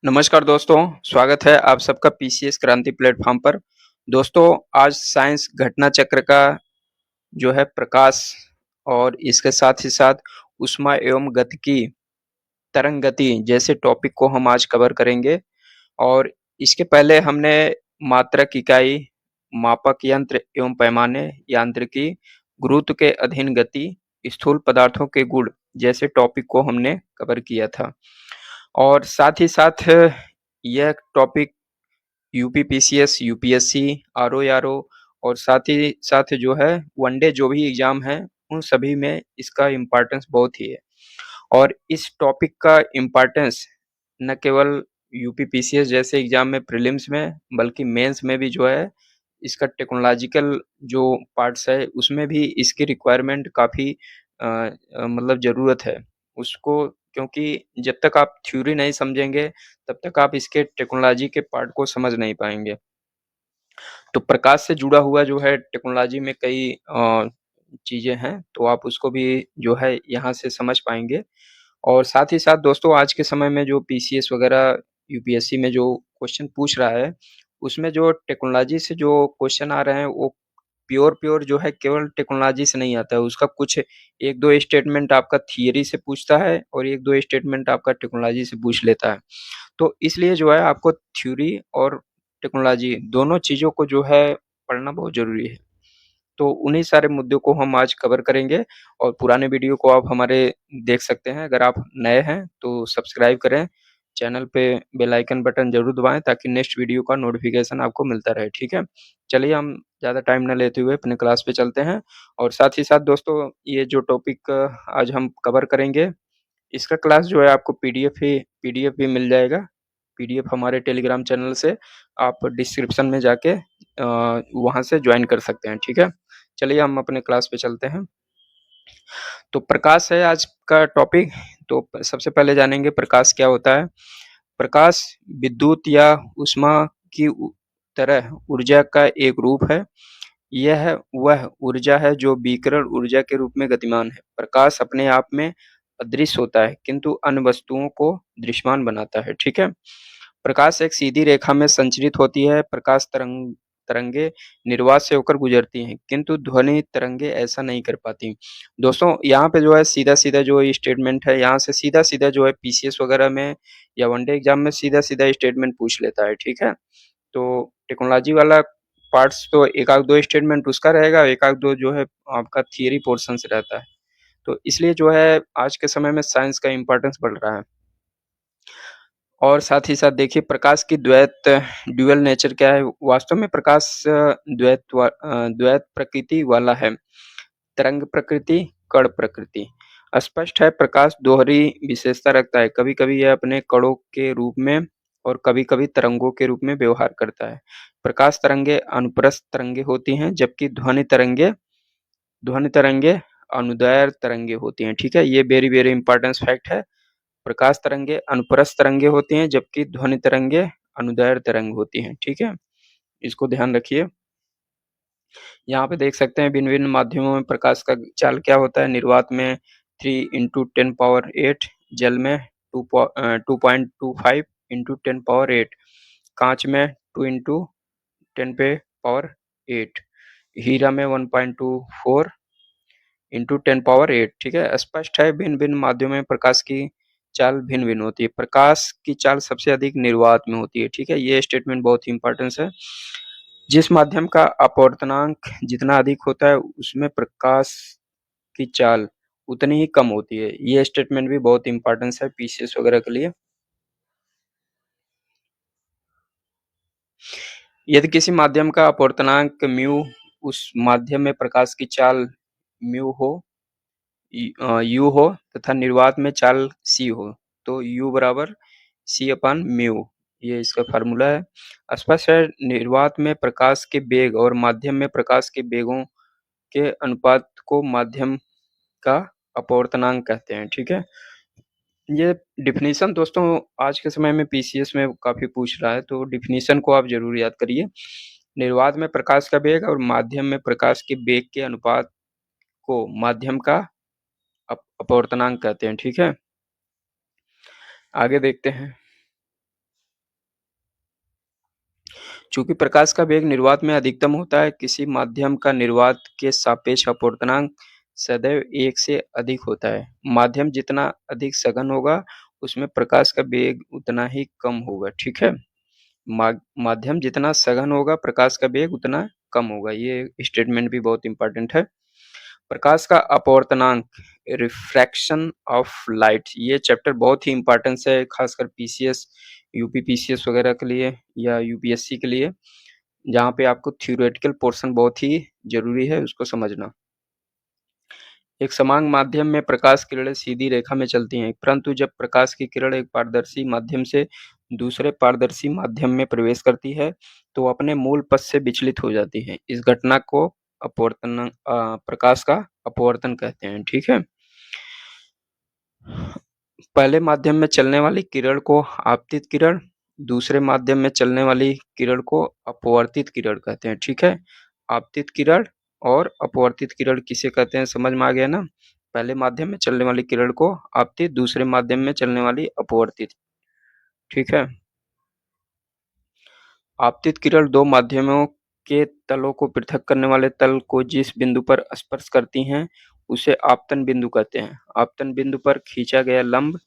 नमस्कार दोस्तों, स्वागत है आप सबका पीसीएस क्रांति प्लेटफ़ॉर्म पर। दोस्तों, आज साइंस घटना चक्र का जो है प्रकाश और इसके साथ ही साथ ऊष्मा एवं गतिकी, तरंग गति जैसे टॉपिक को हम आज कवर करेंगे और इसके पहले हमने मात्रक इकाई, मापक यंत्र एवं पैमाने, यांत्रिकी, गुरुत्व के अधीन गति, स्थूल पदार्थों के गुण जैसे टॉपिक को हमने कवर किया था। और साथ ही साथ यह टॉपिक यूपीपीसीएस, यूपीएससी, आरओ और साथ ही साथ जो है वनडे जो भी एग्ज़ाम हैं, उन सभी में इसका इम्पोर्टेंस बहुत ही है। और इस टॉपिक का इम्पोर्टेंस न केवल यूपीपीसीएस जैसे एग्ज़ाम में प्रीलिम्स में, बल्कि मेंस में भी जो है, इसका टेक्नोलॉजिकल जो पार्ट्स है, उसमें भी इसकी रिक्वायरमेंट काफ़ी मतलब ज़रूरत है। उसको क्योंकि जब तक आप थ्योरी नहीं समझेंगे, तब तक आप इसके टेक्नोलॉजी के पार्ट को समझ नहीं पाएँगे। तो प्रकाश से जुड़ा हुआ जो है टेक्नोलॉजी में कई चीज़ें हैं, तो आप उसको भी जो है यहाँ से समझ पाएँगे। और साथ ही साथ दोस्तों आज के समय में जो पीसीएस वगैरह यूपीएससी में जो क्वेश्चन पूछ रहा है, उसमें जो टेक्नोलॉजी से जो क्वेश्चन आ रहे हैं वो प्योर जो है केवल टेक्नोलॉजी से नहीं आता है, उसका कुछ 1-2 स्टेटमेंट आपका थियरी से पूछता है और 1-2 स्टेटमेंट आपका टेक्नोलॉजी से पूछ लेता है। तो इसलिए जो है आपको थ्योरी और टेक्नोलॉजी दोनों चीज़ों को जो है पढ़ना बहुत ज़रूरी है। तो उन्हीं सारे मुद्दों को हम आज कवर करेंगे और पुराने वीडियो को आप हमारे देख सकते हैं। अगर आप नए हैं तो सब्सक्राइब करें, चैनल पे बेल आइकन बटन ज़रूर दबाएँ ताकि नेक्स्ट वीडियो का नोटिफ़िकेशन आपको मिलता रहे, ठीक है? चलिए हम ज़्यादा टाइम ना लेते हुए अपने क्लास पे चलते हैं और साथ ही साथ दोस्तों ये जो टॉपिक आज हम कवर करेंगे, इसका क्लास जो है आपको पीडीएफ भी मिल जाएगा। पीडीएफ हमारे टेलीग्राम चैनल से आप डिस्क्रिप्शन में जाके वहाँ से जॉइन कर सकते हैं, ठीक है? चलिए हम अपने क्लास पे चलते हैं। तो प्रकाश है आज का टॉपिक, तो सबसे पहले जानेंगे प्रकाश क्या होता है? प्रकाश विद्युत या ऊष्मा की तरह ऊर्जा का एक रूप है। यह वह ऊर्जा है जो विकिरण ऊर्जा के रूप में गतिमान है। प्रकाश अपने आप में अदृश्य होता है, किंतु अन्य वस्तुओं को दृश्यमान बनाता है, ठीक है? प्रकाश एक सीधी रेखा में संचरित होती है। प्रकाश तरंगे निर्वात से होकर गुजरती हैं, किंतु ध्वनि तरंगे ऐसा नहीं कर पाती। दोस्तों यहाँ पे जो है सीधा-सीधा जो स्टेटमेंट है, यहाँ से सीधा-सीधा जो है पीसीएस वगैरह में या वनडे एग्ज़ाम में सीधा-सीधा स्टेटमेंट पूछ लेता है, ठीक है? तो टेक्नोलॉजी वाला पार्ट्स तो 1 आध 2 स्टेटमेंट उसका रहेगा, 1 आध 2 जो है आपका थियरी पोर्शंस रहता है। तो इसलिए जो है आज के समय में साइंस का इम्पोर्टेंस बढ़ रहा है। और साथ ही साथ देखिए प्रकाश की ड्यूअल नेचर क्या है? वास्तव में प्रकाश द्वैत प्रकृति वाला है। तरंग प्रकृति, कण प्रकृति। स्पष्ट है प्रकाश दोहरी विशेषता रखता है। कभी-कभी यह अपने कणों के रूप में और कभी-कभी तरंगों के रूप में व्यवहार करता है। प्रकाश तरंगें अनुप्रस्थ तरंगें होती हैं, जबकि ध्वनि तरंगें अनुदैर्ध्य तरंगें होती हैं, ठीक है? ये वेरी इम्पोर्टेंट फैक्ट है। प्रकाश तरंगें अनुप्रस्थ तरंगें होती हैं, जबकि ध्वनि तरंगें अनुदैर्ध्य तरंग होती हैं, ठीक है? इसको ध्यान रखिए। यहाँ पे देख सकते हैं भिन्न-भिन्न माध्यमों में प्रकाश का चाल क्या होता है। निर्वात में 3 × 10⁸, जल में 2.25 × 10⁸, काँच में 2 × 10⁸, हीरा में 1.24 × 10⁸, ठीक है? स्पष्ट है भिन्न-भिन्न माध्यमों में प्रकाश की चाल भिन्न-भिन्न होती है। प्रकाश की चाल सबसे अधिक निर्वात में होती है, ठीक है? ये स्टेटमेंट बहुत ही इम्पोर्टेंस है। जिस माध्यम का अपवर्तनांक जितना अधिक होता है, उसमें प्रकाश की चाल उतनी ही कम होती है। ये स्टेटमेंट भी बहुत इम्पोर्टेंस है पीसीएस वगैरह के लिए। यदि किसी माध्यम का अपवर्तनांक म्यू उस माध्यम में प्रकाश की चाल म्यू हो यू हो तथा निर्वात में चाल सी हो, तो यू बराबर C/म्यू ये इसका फ़ॉर्मूला है। स्पष्ट है निर्वात में प्रकाश के वेग और माध्यम में प्रकाश के वेगों के अनुपात को माध्यम का अपवर्तनांक कहते हैं, ठीक है? ये डेफ़िनिशन दोस्तों आज के समय में पीसीएस में काफ़ी पूछ रहा है, तो डेफ़िनिशन को आप ज़रूर याद करिए। निर्वात में प्रकाश का वेग और माध्यम में प्रकाश के वेग के अनुपात को माध्यम का अपवर्तनांक कहते हैं, ठीक है? आगे देखते हैं। चूँकि प्रकाश का वेग निर्वात में अधिकतम होता है, किसी माध्यम का निर्वात के सापेक्ष अपवर्तनांक सदैव 1 से अधिक होता है। माध्यम जितना अधिक सघन होगा, उसमें प्रकाश का वेग उतना ही कम होगा, ठीक है? माध्यम जितना सघन होगा, प्रकाश का वेग उतना कम होगा। ये स्टेटमेंट भी बहुत इम्पोर्टेंट है। प्रकाश का अपवर्तनांक, रिफ्रैक्शन ऑफ लाइट, ये चैप्टर बहुत ही इम्पोर्टेंस है, खासकर पीसीएस, यूपी पीसीएस वगैरह के लिए या यूपीएससी के लिए, जहाँ पे आपको थ्योरेटिकल पोर्शन बहुत ही ज़रूरी है, उसको समझना। एक समान माध्यम में प्रकाश किरणें सीधी रेखा में चलती हैं, परंतु जब प्रकाश की किरण एक पारदर्शी माध्यम से दूसरे पारदर्शी माध्यम में प्रवेश करती है, तो अपने मूल पथ से विचलित हो जाती है। इस घटना को प्रकाश का अपवर्तन कहते हैं, ठीक है? पहले माध्यम में चलने वाली किरण को आपतित किरण, दूसरे माध्यम में चलने वाली किरण को अपवर्तित किरण कहते हैं, ठीक है? आपतित किरण और अपवर्तित किरण किसे कहते हैं, समझ में आ गया ना? पहले माध्यम में चलने वाली किरण को आपतित, दूसरे माध्यम में चलने वाली अपवर्तित, ठीक है? आपतित किरण दो माध्यमों के तलों को पृथक करने वाले तल को जिस बिंदु पर स्पर्श करती हैं, उसे आपतन बिंदु कहते हैं। आपतन बिंदु पर खींचा गया लंब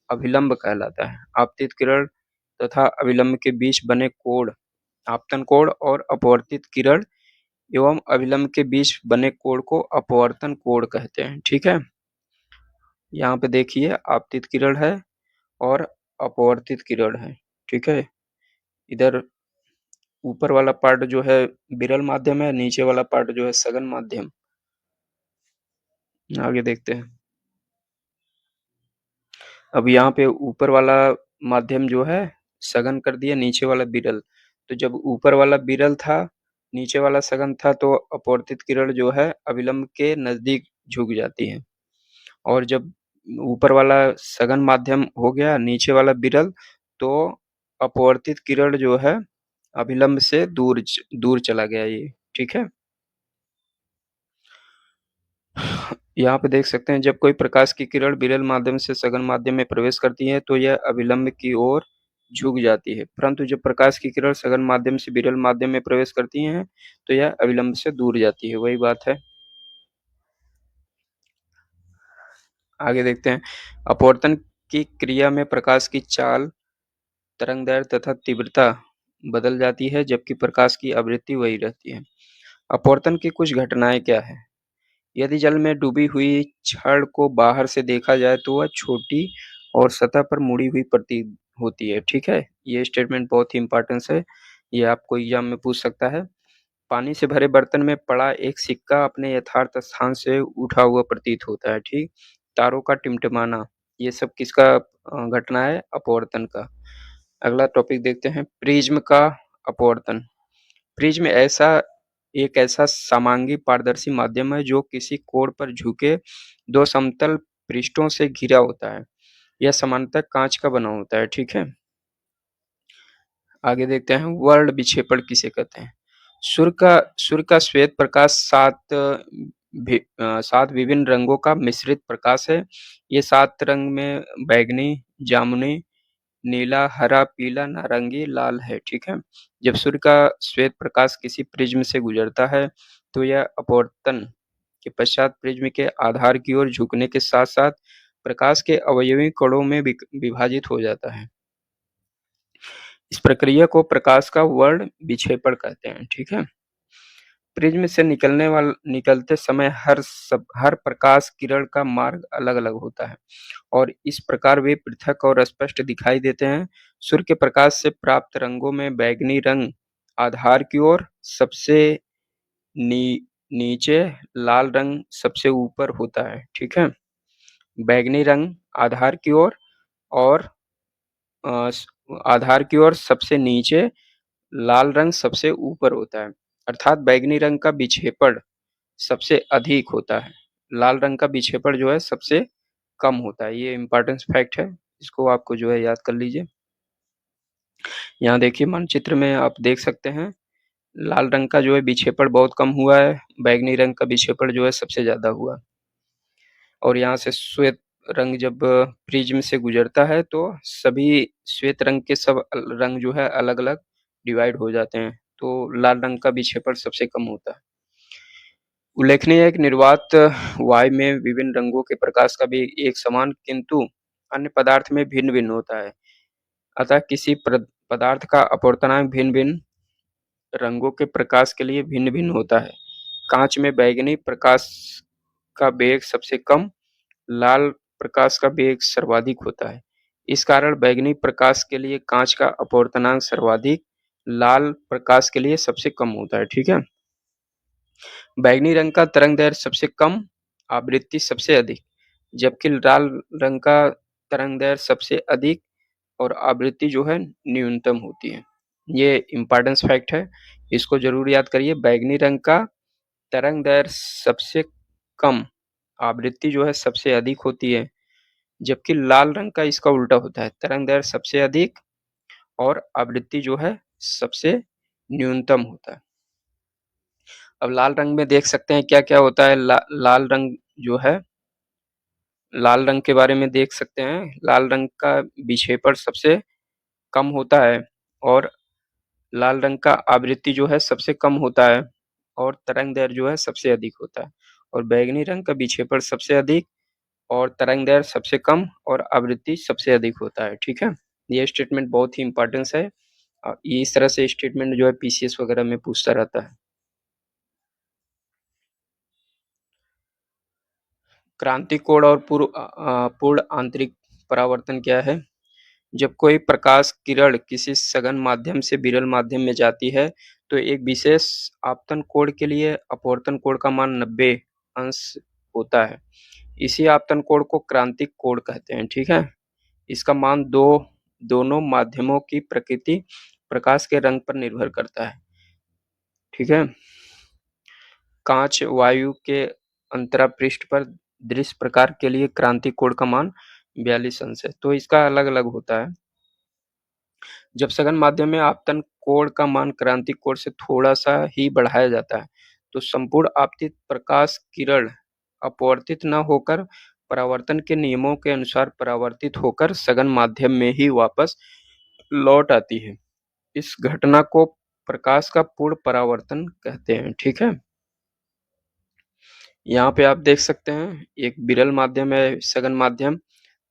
अभिलंब कहलाता है। आपतित किरण तथा अभिलंब के बीच बने कोण आपतन कोण और अपवर्तित किरण एवं अभिलंब के बीच बने कोण को अपवर्तन कोण कहते हैं, ठीक है? यहाँ पे देखिए आपतित किरण है और अपवर्तित किरण है, ठीक है? इधर ऊपर वाला पार्ट जो है विरल माध्यम है, नीचे वाला पार्ट जो है सघन माध्यम। आगे देखते हैं। अब यहाँ पे ऊपर वाला माध्यम जो है सघन कर दिया, नीचे वाला विरल। तो जब ऊपर वाला विरल था, नीचे वाला सघन था, तो अपवर्तित किरण जो है अभिलंब के नजदीक झुक जाती है। और जब ऊपर वाला सघन माध्यम हो गया, नीचे वाला विरल, तो अपवर्तित किरण जो है अभिलंब से दूर चला गया ये, ठीक है? यहाँ पे देख सकते हैं, जब कोई प्रकाश की किरण विरल माध्यम से सघन माध्यम में प्रवेश करती है, तो यह अभिलंब की ओर झुक जाती है, परंतु जब प्रकाश की किरण सघन माध्यम से विरल माध्यम में प्रवेश करती हैं, तो यह अभिलंब से दूर जाती है। वही बात है। आगे देखते हैं। अपवर्तन की क्रिया में प्रकाश की चाल, तरंगदैर्घ्य तथा तीव्रता बदल जाती है, जबकि प्रकाश की आवृत्ति वही रहती है। अपवर्तन की कुछ घटनाएं क्या है? यदि जल में डूबी हुई छड़ को बाहर से देखा जाए, तो वह छोटी और सतह पर मुड़ी हुई प्रतीत होती है, ठीक है? ये स्टेटमेंट बहुत ही इम्पोर्टेंस है, ये आपको एग्जाम में पूछ सकता है। पानी से भरे बर्तन में पड़ा एक सिक्का अपने यथार्थ स्थान से उठा हुआ प्रतीत होता है, ठीक? तारों का टिमटिमाना, ये सब किसका घटना है? अपवर्तन का। अगला टॉपिक देखते हैं, प्रिज्म का अपवर्तन। प्रिज्म एक ऐसा समांगी पारदर्शी माध्यम है, जो किसी कोण पर झुके दो समतल पृष्ठों से घिरा होता है। यह सामान्यतः कांच का बना होता है, ठीक है? आगे देखते हैं, वर्ण विक्षेपण किसे कहते हैं? सूर्य का श्वेत प्रकाश सात विभिन्न रंगों का मिश्रित प्रकाश है। ये 7 रंग में बैंगनी, जामुनी, नीला, हरा, पीला, नारंगी, लाल है, ठीक है? जब सूर्य का श्वेत प्रकाश किसी प्रिज्म से गुजरता है, तो यह अपवर्तन के पश्चात प्रिज्म के आधार की ओर झुकने के साथ-साथ प्रकाश के अवयवी कणों में विभाजित हो जाता है। इस प्रक्रिया को प्रकाश का वर्ण विक्षेपण कहते हैं, ठीक है? प्रिज्म से निकलते समय हर प्रकाश किरण का मार्ग अलग-अलग होता है और इस प्रकार वे पृथक और स्पष्ट दिखाई देते हैं। सूर्य के प्रकाश से प्राप्त रंगों में बैंगनी रंग आधार की ओर सबसे नी नीचे, लाल रंग सबसे ऊपर होता है, ठीक है? बैंगनी रंग आधार की ओर और आधार की ओर सबसे नीचे, लाल रंग सबसे ऊपर होता है। अर्थात बैंगनी रंग का विक्षेपण सबसे अधिक होता है, लाल रंग का विक्षेपण जो है सबसे कम होता है। ये इम्पोर्टेंस फैक्ट है, इसको आपको जो है याद कर लीजिए। यहाँ देखिए मानचित्र में आप देख सकते हैं, लाल रंग का जो है विक्षेपण बहुत कम हुआ है, बैंगनी रंग का विक्षेपण जो है सबसे ज़्यादा हुआ। और यहाँ से श्वेत रंग जब प्रिज्म से गुजरता है, तो सभी श्वेत रंग के सब रंग जो है अलग-अलग डिवाइड हो जाते हैं। तो लाल रंग का विक्षेपण सबसे कम होता है। उल्लेखनीय है कि निर्वात वायु में विभिन्न रंगों के प्रकाश का भी एक समान किंतु अन्य पदार्थ में भिन्न-भिन्न होता है। अतः किसी पदार्थ का अपवर्तनांक भिन्न-भिन्न रंगों के प्रकाश के लिए भिन्न-भिन्न होता है। कांच में बैंगनी प्रकाश का वेग सबसे कम, लाल प्रकाश का वेग सर्वाधिक होता है। इस कारण बैंगनी प्रकाश के लिए कांच का अपवर्तनांक सर्वाधिक, लाल प्रकाश के लिए सबसे कम होता है। ठीक है? बैंगनी रंग का तरंगदैर्घ्य सबसे कम, आवृत्ति सबसे अधिक, जबकि लाल रंग का तरंगदैर्घ्य सबसे अधिक और आवृत्ति जो है न्यूनतम होती है। ये इम्पोर्टेंस फैक्ट है, इसको जरूर याद करिए। बैंगनी रंग का तरंगदैर्घ्य सबसे कम, आवृत्ति जो है सबसे अधिक होती है, जबकि लाल रंग का इसका उल्टा होता है, तरंगदैर्घ्य सबसे अधिक और आवृत्ति जो है सबसे न्यूनतम होता है। अब लाल रंग में देख सकते हैं क्या-क्या होता है। लाल रंग जो है, लाल रंग के बारे में देख सकते हैं। लाल रंग का विक्षेपण सबसे कम होता है और लाल रंग का आवृत्ति जो है सबसे कम होता है और तरंगदैर्घ्य जो है सबसे अधिक होता है और बैंगनी रंग का विक्षेपण सबसे अधिक और तरंगदैर्घ्य सबसे कम और आवृत्ति सबसे अधिक होता है। ठीक है? ये स्टेटमेंट बहुत ही इम्पोर्टेंस है। ये इस तरह से स्टेटमेंट जो है पीसीएस वगैरह में पूछता रहता है। क्रांति कोण और पूर्ण आंतरिक परावर्तन क्या है? जब कोई प्रकाश किरण किसी सघन माध्यम से विरल माध्यम में जाती है, तो एक विशेष आपतन कोण के लिए अपवर्तन कोण का मान 90 अंश होता है। इसी आपतन कोण को क्रांतिक कोण कहते हैं। ठीक है? इसका मान दोनों माध्यमों की प्रकृति, प्रकाश के रंग पर निर्भर करता है। ठीक है? कांच वायु के अंतरापृष्ठ पर दृश्य प्रकार के लिए क्रांति कोण का मान 42 अंश है, तो इसका अलग-अलग होता है। जब सघन माध्यम में आपतन कोण का मान क्रांति कोण से थोड़ा-सा ही बढ़ाया जाता है, तो संपूर्ण आपतित प्रकाश किरण अपवर्तित न होकर परावर्तन के नियमों के अनुसार परावर्तित होकर सघन माध्यम में ही वापस लौट आती है। इस घटना को प्रकाश का पूर्ण परावर्तन कहते हैं। ठीक है? यहाँ पे आप देख सकते हैं एक विरल माध्यम है, सघन माध्यम।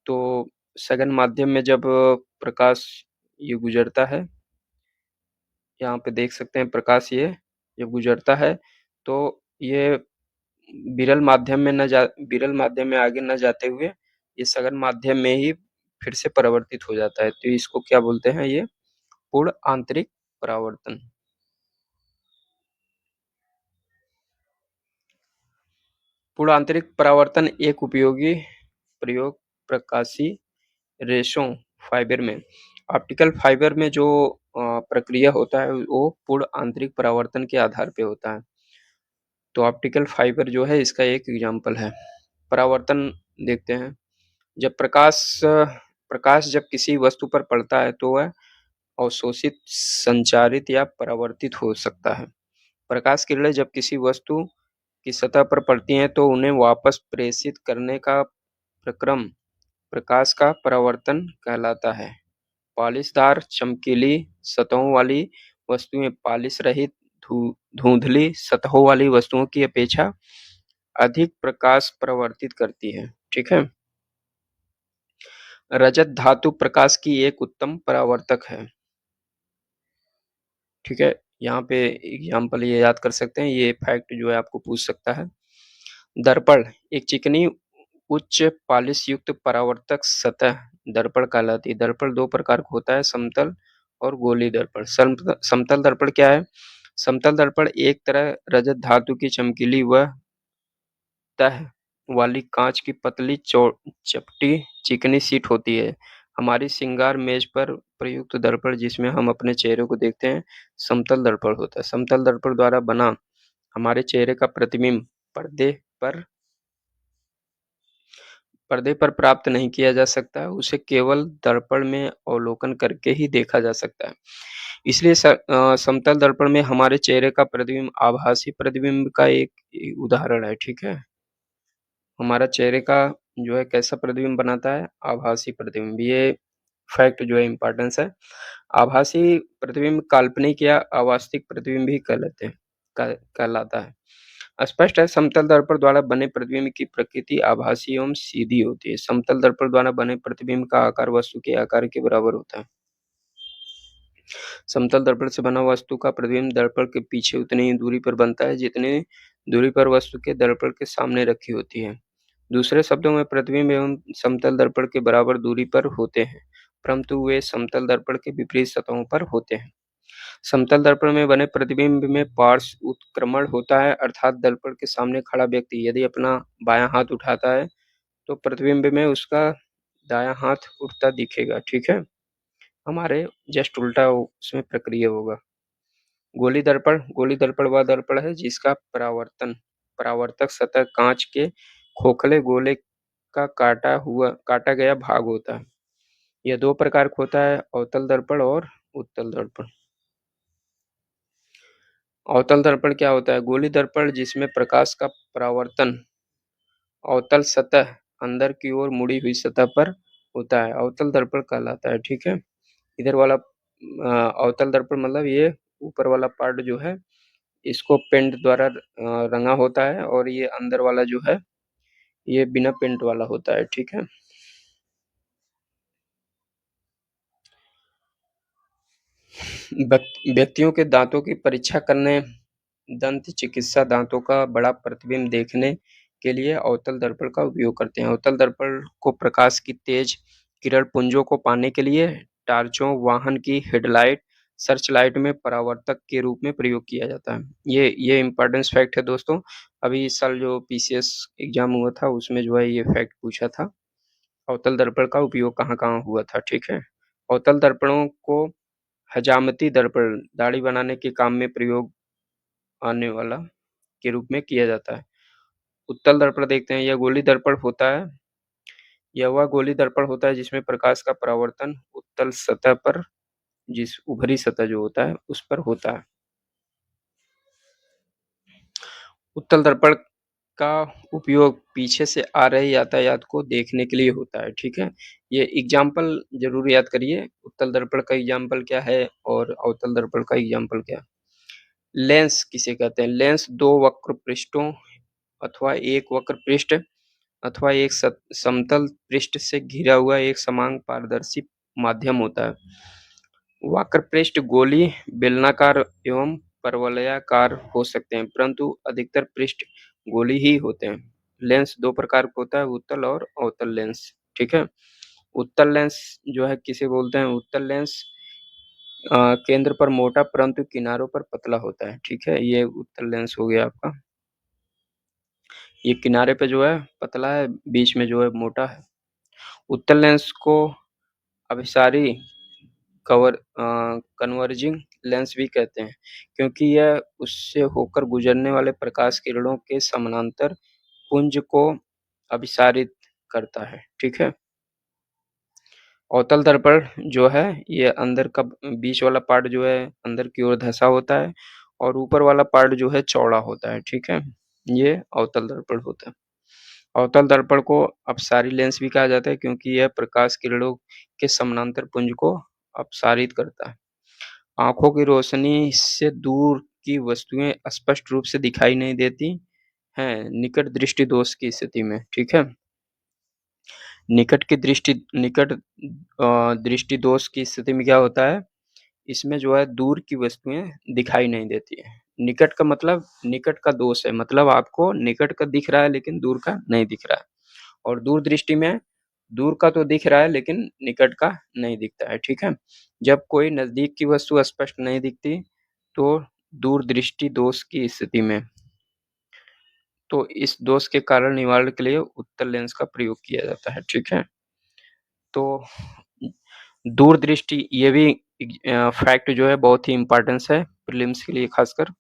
तो सघन माध्यम में जब प्रकाश ये गुजरता है, यहाँ पे देख सकते हैं प्रकाश ये जब गुजरता है, तो ये विरल माध्यम में आगे न जाते हुए ये सघन माध्यम में ही फिर से परावर्तित हो जाता है। तो इसको क्या बोलते हैं? ये पूर्ण आंतरिक परावर्तन। पूर्ण आंतरिक परावर्तन एक उपयोगी प्रयोग प्रकाशीय रेशों फाइबर में, ऑप्टिकल फाइबर में जो प्रक्रिया होता है वो पूर्ण आंतरिक परावर्तन के आधार पे होता है। तो ऑप्टिकल फाइबर जो है इसका एक एग्जाम्पल है। परावर्तन देखते हैं। जब प्रकाश जब किसी वस्तु पर पड़ता है तो वह अवशोषित, संचारित या परावर्तित हो सकता है। प्रकाश किरणें जब किसी वस्तु की सतह पर पड़ती हैं तो उन्हें वापस प्रेषित करने का प्रक्रम प्रकाश का परावर्तन कहलाता है। पॉलिशदार, चमकीली सतहों वाली वस्तुएं पॉलिश रहित धुंधली सतहों वाली वस्तुओं की अपेक्षा अधिक प्रकाश परावर्तित करती है। ठीक है? रजत धातु प्रकाश की एक उत्तम परावर्तक है। ठीक है? यहाँ पे एग्जाम्पल ये याद कर सकते हैं, ये फैक्ट जो है आपको पूछ सकता है। दर्पण एक चिकनी उच्च पॉलिश युक्त परावर्तक सतह दर्पण कहलाती है। दर्पण दो प्रकार का होता है, समतल और गोलीय दर्पण। समतल दर्पण क्या है? समतल दर्पण एक तरह रजत धातु की चमकीली व तह वाली कांच की पतली चपटी चिकनी शीट होती है। हमारी श्रृंगार मेज पर प्रयुक्त दर्पण जिसमें हम अपने चेहरे को देखते हैं, समतल दर्पण होता है। समतल दर्पण द्वारा बना हमारे चेहरे का प्रतिबिंब पर पर्दे पर प्राप्त नहीं किया जा सकता, उसे केवल दर्पण में अवलोकन करके ही देखा जा सकता है। इसलिए समतल दर्पण में हमारे चेहरे का प्रतिबिंब आभासी प्रतिबिंब का एक उदाहरण है। ठीक है? हमारा चेहरे का जो है कैसा प्रतिबिंब बनाता है? आभासी प्रतिबिंब। ये फैक्ट जो है इम्पोर्टेंस है। आभासी प्रतिबिंब काल्पनिक या अवास्तविक प्रतिबिंब भी कहलाता है। स्पष्ट है, समतल दर्पण द्वारा बने प्रतिबिंब की प्रकृति आभासी एवं सीधी होती है। समतल दर्पण द्वारा बने प्रतिबिंब का आकार वस्तु के आकार के बराबर होता है। समतल दर्पण से बना वस्तु का प्रतिबिंब दर्पण के पीछे उतनी ही दूरी पर बनता है जितनी दूरी पर वस्तु के दर्पण के सामने रखी होती है। दूसरे शब्दों में प्रतिबिंब एवं समतल दर्पण के बराबर दूरी पर होते हैं, परंतु वे समतल दर्पण के विपरीत सतहों पर होते हैं। समतल दर्पण में बने प्रतिबिंब में पार्श्व उत्क्रमण होता है, अर्थात दर्पण के सामने खड़ा व्यक्ति यदि अपना बायां हाथ उठाता है तो प्रतिबिंब में उसका दायां हाथ उठता दिखेगा। ठीक है, हमारे जस्ट उल्टा उसमें प्रक्रिया होगा। गोली दर्पण वह दर्पण है जिसका परावर्तक सतह कांच के खोखले गोले का काटा गया भाग होता है। यह दो प्रकार का होता है, अवतल दर्पण और उत्तल दर्पण। अवतल दर्पण क्या होता है? गोली दर्पण जिसमें प्रकाश का परावर्तन अवतल सतह अंदर की ओर मुड़ी हुई सतह पर होता है, अवतल दर्पण कहलाता है। ठीक है, इधर वाला अवतल दर्पण मतलब ये ऊपर वाला पार्ट जो है इसको पेंट द्वारा रंगा होता है और ये अंदर वाला जो है ये बिना पेंट वाला होता है। ठीक है, व्यक्तियों के दांतों की परीक्षा करने, दंत चिकित्सा दांतों का बड़ा प्रतिबिंब देखने के लिए अवतल दर्पण का उपयोग करते हैं। अवतल दर्पण को प्रकाश की तेज किरण पुंजों को पाने के लिए टार्चों, वाहन की हेडलाइट, सर्च लाइट में परावर्तक के रूप में प्रयोग किया जाता है। ये इम्पोर्टेंस फैक्ट है दोस्तों। अभी इस साल जो पीसीएस एग्जाम हुआ था उसमें जो है ये फैक्ट पूछा था, अवतल दर्पण का उपयोग कहाँ कहाँ हुआ था। ठीक है, अवतल दर्पणों को हजामती दर्पण दाढ़ी बनाने के काम में प्रयोग आने वाला के रूप में किया जाता है। उत्तल दर्पण देखते हैं, यह वह गोली दर्पण होता है जिसमें प्रकाश का परावर्तन उत्तल सतह पर, जिस उभरी सतह जो होता है उस पर होता है। उत्तल दर्पण का उपयोग पीछे से आ रहे यातायात को देखने के लिए होता है। ठीक है, ये एग्जाम्पल जरूर याद करिए, उत्तल दर्पण का एग्जाम्पल क्या है और अवतल दर्पण का एग्जाम्पल क्या है। लेंस किसे कहते हैं? लेंस दो वक्र पृष्ठों अथवा एक वक्र पृष्ठ अथवा एक समतल पृष्ठ से घिरा हुआ एक समान पारदर्शी माध्यम होता है। वक्र पृष्ठ गोली, बेलनाकार एवं परवलयाकार हो सकते हैं, परंतु अधिकतर पृष्ठ गोली ही होते हैं। लेंस दो प्रकार का होता है, उत्तल और अवतल लेंस। ठीक है, उत्तल लेंस जो है किसे बोलते हैं? उत्तल लेंस केंद्र पर मोटा परंतु किनारों पर पतला होता है। ठीक है, ये उत्तल लेंस हो गया आपका। ये किनारे पे जो है पतला है, बीच में जो है मोटा है। उत्तल लेंस को अभिसारी कन्वर्जिंग लेंस भी कहते हैं, क्योंकि यह उससे होकर गुजरने वाले प्रकाश किरणों के समानांतर पुंज को अभिसारित करता है। ठीक है, अवतल दर्पण जो है ये अंदर का बीच वाला पार्ट जो है अंदर की ओर धंसा होता है और ऊपर वाला पार्ट जो है चौड़ा होता है। ठीक है, ये अवतल दर्पण होता है। अवतल दर्पण को अपसारी लेंस भी कहा जाता है क्योंकि यह प्रकाश किरणों के समानांतर पुंज को अपसारित करता है। आंखों की रोशनी से दूर की वस्तुएं स्पष्ट रूप से दिखाई नहीं देती हैं निकट दृष्टि दोष की स्थिति में। ठीक है, निकट दृष्टि दोष की स्थिति में क्या होता है? इसमें जो है दूर की वस्तुएं दिखाई नहीं देती है। निकट का मतलब निकट का दोष है, मतलब आपको निकट का दिख रहा है लेकिन दूर का नहीं दिख रहा है। और दूर दृष्टि में दूर का तो दिख रहा है लेकिन निकट का नहीं दिखता है। ठीक है, जब कोई नजदीक की वस्तु स्पष्ट नहीं दिखती तो दूर दृष्टि दोष की स्थिति में, तो इस दोष के कारण निवारण के लिए उत्तल लेंस का प्रयोग किया जाता है। ठीक है, तो दूर दृष्टि ये भी फैक्ट जो है बहुत ही इम्पोर्टेंस है प्रीलिम्स के लिए खासकर।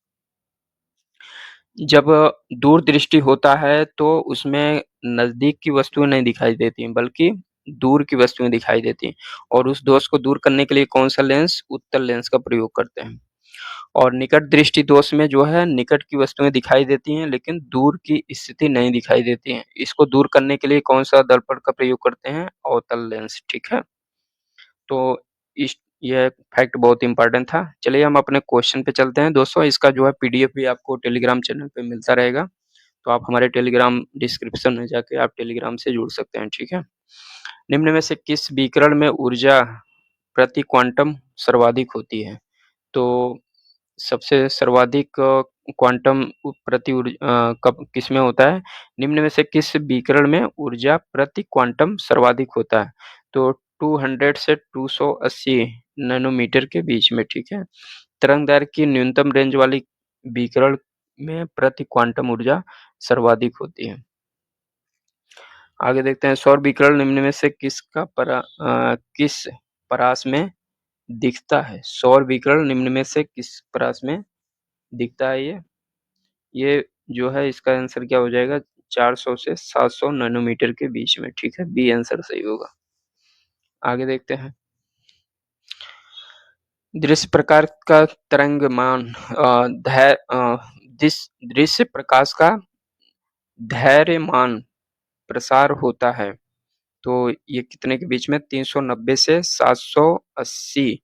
जब दूर दृष्टि होता है तो उसमें नजदीक की वस्तुएं नहीं दिखाई देती बल्कि दूर की वस्तुएं दिखाई देती हैं, और उस दोष को दूर करने के लिए कौन सा लेंस? उत्तल लेंस का प्रयोग करते हैं। और निकट दृष्टि दोष में जो है निकट की वस्तुएं दिखाई देती हैं लेकिन दूर की स्थिति नहीं दिखाई देती है। इसको दूर करने के लिए कौन सा दर्पण का प्रयोग करते हैं? अवतल लेंस। ठीक है, तो इस यह फैक्ट बहुत इम्पोर्टेंट था। चलिए हम अपने क्वेश्चन पे चलते हैं दोस्तों, इसका जो है पीडीएफ भी आपको टेलीग्राम चैनल पे मिलता रहेगा, तो आप हमारे टेलीग्राम डिस्क्रिप्शन में जाके आप टेलीग्राम से जुड़ सकते हैं, ठीक है? निम्न में से किस विकिरण में ऊर्जा प्रति क्वांटम सर्वाधिक होती है? तो सबसे सर्वाधिक क्वांटम कब किसमें होता है? निम्न में से किस विकिरण में ऊर्जा प्रति क्वांटम सर्वाधिक होता है? तो 200 से 280 नैनोमीटर के बीच में, ठीक है? तरंग-दैर्घ्य की न्यूनतम रेंज वाली विकिरण में प्रति क्वांटम ऊर्जा सर्वाधिक होती है। आगे देखते हैं, सौर विकिरण निम्न में से किस परास में दिखता है? सौर विकिरण निम्न में से किस परास में दिखता है ये? ये जो है इसका आंसर क्या हो जाएगा? 400 से 700 नैनोमीटर के बीच में, ठीक है? बी आंसर सही होगा। आगे देखते हैं। दृश्य प्रकाश का तरंगमान दृश्य प्रकाश का धैर्यमान प्रसार होता है, तो ये कितने के बीच में? 390 से 780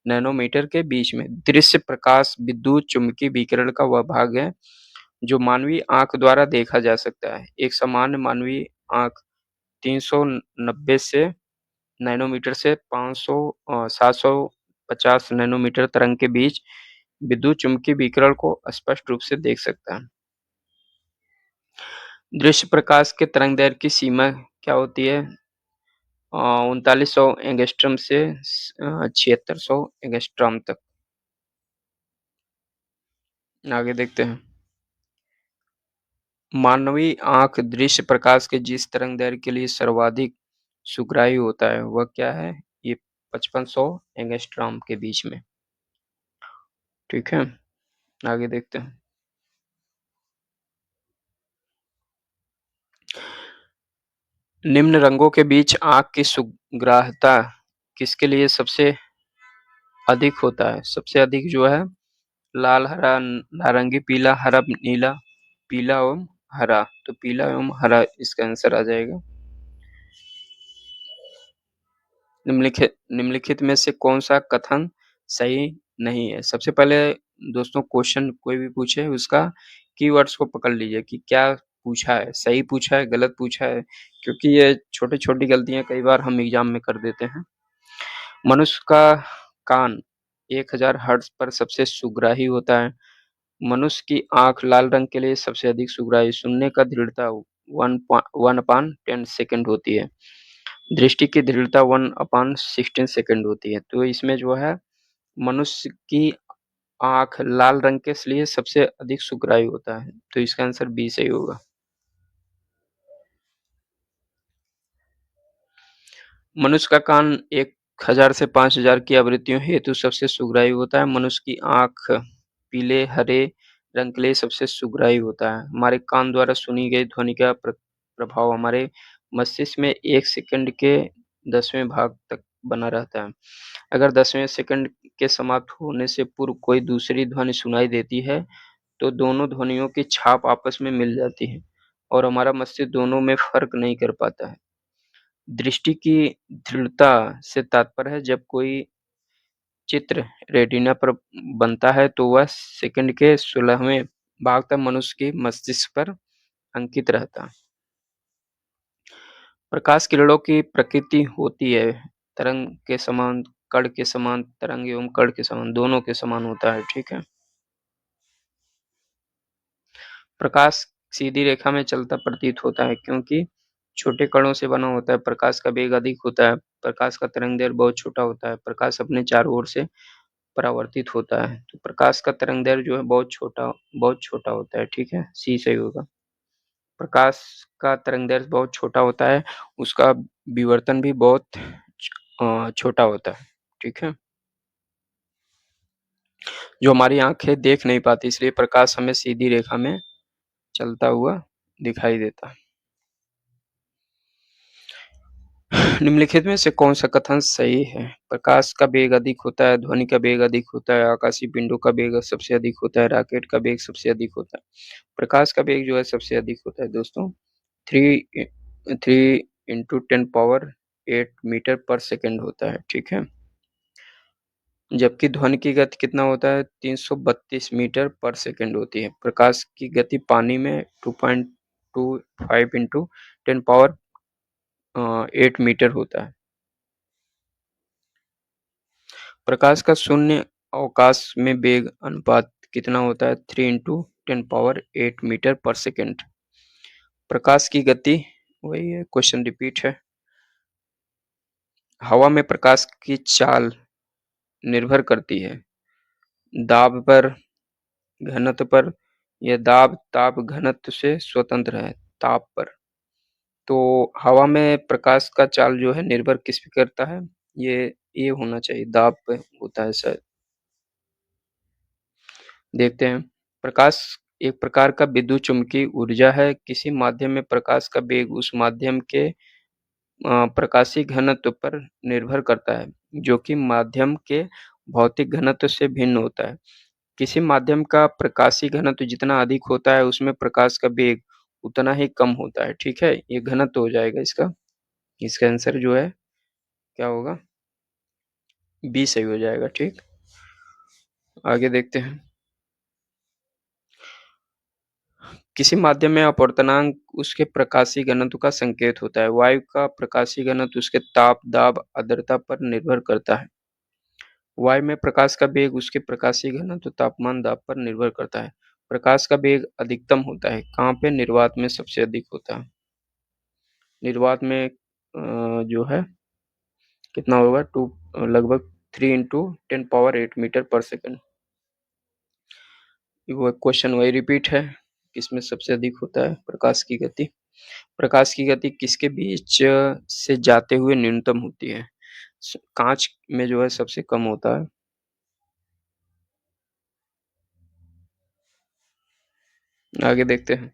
नैनोमीटर के बीच में। दृश्य प्रकाश विद्युत चुम्बकीय विकिरण का वह भाग है जो मानवीय आंख द्वारा देखा जा सकता है। एक सामान्य मानवीय आंख 390 से नैनोमीटर से 750 नैनोमीटर तरंग के बीच विद्युत चुम्बकीय विकिरण को स्पष्ट रूप से देख सकता है। दृश्य प्रकाश के तरंगदैर्घ्य की सीमा क्या होती है? 3900 एंगस्ट्रॉम से 7600 एंगस्ट्रॉम तक। आगे देखते हैं। मानवीय आंख दृश्य प्रकाश के जिस तरंगदैर्घ्य के लिए सर्वाधिक सुग्राही होता है वह क्या है? ये 5500 एंगस्ट्रॉम के बीच में, ठीक है? आगे देखते हैं। निम्न रंगों के बीच आंख की सुग्राह्यता किसके लिए सबसे अधिक होता है? सबसे अधिक जो है लाल, हरा, नारंगी, पीला, हरा, नीला, पीला एवं हरा, तो पीला एवं हरा इसका आंसर आ जाएगा। निम्नलिखित में से कौन-सा कथन सही नहीं है? सबसे पहले दोस्तों क्वेश्चन कोई भी पूछे उसका कीवर्ड्स को पकड़ लीजिए कि क्या पूछा है, सही पूछा है, गलत पूछा है, क्योंकि ये छोटी-छोटी गलतियाँ कई बार हम एग्ज़ाम में कर देते हैं। मनुष्य का कान 1000 हर्ट्ज़ पर सबसे सुग्राही होता है। मनुष्य की आँख लाल रंग के लिए सबसे अधिक सुग्राही, सुनने का दृढ़ता 1/10 सेकंड होती है। दृष्टि की दृढ़ता 1/16 सेकंड होती है। तो इसमें जो है मनुष्य की आँख लाल रंग के लिए सबसे अधिक सुग्राही होता है। तो इसका आंसर बी सही होगा। मनुष्य का कान 1000 से 5000 की आवृत्तियों हेतु सबसे सुग्राही होता है। मनुष्य की आँख पीले, हरे रंग के लिए सबसे सुग्राही होता है। हमारे कान द्वारा सुनी गई ध्वनि का प्रभाव हमारे मस्तिष्क में 1 सेकंड के 10वें भाग तक बना रहता है। अगर 10वें सेकंड के समाप्त होने से पूर्व कोई दूसरी ध्वनि सुनाई देती है, तो दोनों ध्वनियों की छाप आपस में मिल जाती है और हमारा मस्तिष्क दोनों में फ़र्क नहीं कर पाता है। दृष्टि की दृढ़ता से तात्पर्य है जब कोई चित्र रेटिना पर बनता है तो वह सेकंड के 16वें भाग तक मनुष्य के मस्तिष्क पर अंकित रहता है। प्रकाश किरणों की प्रकृति होती है तरंग के समान, कण के समान, तरंग एवं कण के समान, दोनों के समान होता है, ठीक है? प्रकाश सीधी रेखा में चलता प्रतीत होता है क्योंकि छोटे कणों से बना होता है। प्रकाश का वेग अधिक होता है। प्रकाश का तरंगदैर्घ्य बहुत छोटा होता है। प्रकाश अपने चारों ओर से परावर्तित होता है। तो प्रकाश का तरंगदैर्घ्य जो है बहुत छोटा होता है, ठीक है? सी सही होगा। प्रकाश का तरंगदैर्घ्य बहुत छोटा होता है, उसका विवर्तन भी बहुत छोटा होता है, ठीक है? जो हमारी आँखें देख नहीं पाती, इसलिए प्रकाश हमें सीधी रेखा में चलता हुआ दिखाई देता है। निम्नलिखित में से कौन-सा कथन सही है? प्रकाश का वेग अधिक होता है, ध्वनि का वेग अधिक होता है, आकाशीय पिंडों का वेग सबसे अधिक होता है, रॉकेट का वेग सबसे अधिक होता है। प्रकाश का वेग जो है सबसे अधिक होता है दोस्तों, 3 3 × 10 पावर 2.8 मीटर पर सेकंड होता है, ठीक है? जबकि ध्वनि की गति कितना होता है? 332 मीटर पर सेकंड होती है। प्रकाश की गति पानी में 2.25 इंटू 10 पावर 8 मीटर होता है। प्रकाश का शून्य अवकाश में वेग अनुपात कितना होता है? 3 इंटू 10 पावर 8 मीटर पर सेकंड। प्रकाश की गति वही है, क्वेश्चन रिपीट है। हवा में प्रकाश की चाल निर्भर करती है दाब पर, घनत्व पर। यह दाब ताप घनत्व से स्वतंत्र है, ताप पर। तो हवा में प्रकाश का चाल जो है निर्भर किस पे करता है? ये होना चाहिए, दाब पे होता है शायद। देखते हैं। प्रकाश एक प्रकार का विद्युत चुम्बकीय ऊर्जा है। किसी माध्यम में प्रकाश का वेग उस माध्यम के प्रकाशीय घनत्व पर निर्भर करता है, जो कि माध्यम के भौतिक घनत्व से भिन्न होता है। किसी माध्यम का प्रकाशीय घनत्व जितना अधिक होता है, उसमें प्रकाश का वेग उतना ही कम होता है, ठीक है? ये घनत्व हो जाएगा इसका। इसका आंसर जो है क्या होगा? बी सही हो जाएगा, ठीक। आगे देखते हैं। किसी माध्यम में अपवर्तनांक उसके प्रकाशीय घनत्व का संकेत होता है। वायु का प्रकाशीय घनत्व उसके ताप, दाब, आर्द्रता पर निर्भर करता है। वायु में प्रकाश का वेग उसके प्रकाशीय घनत्व, तापमान, दाब पर निर्भर करता है। प्रकाश का वेग अधिकतम होता है कहाँ पे? निर्वात में सबसे अधिक होता है। निर्वात में जो है कितना होगा? लगभग 3 इंटू 10 पावर 8 मीटर पर सेकंड। वो क्वेश्चन वही रिपीट है, किसमें सबसे अधिक होता है प्रकाश की गति? प्रकाश की गति किसके बीच से जाते हुए न्यूनतम होती है? कांच में जो है सबसे कम होता है। आगे देखते हैं।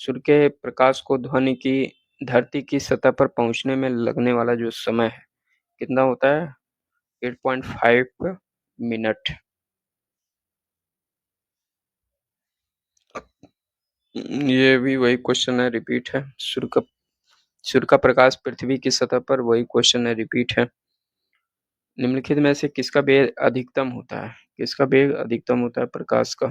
सूर्य के प्रकाश को ध्वनि की धरती की सतह पर पहुंचने में लगने वाला जो समय है कितना होता है? 8.5 मिनट। ये भी वही क्वेश्चन है, रिपीट है। सूर्य का प्रकाश पृथ्वी की सतह पर, वही क्वेश्चन है, रिपीट है। निम्नलिखित में से किसका वेग अधिकतम होता है? किसका वेग अधिकतम होता है प्रकाश का?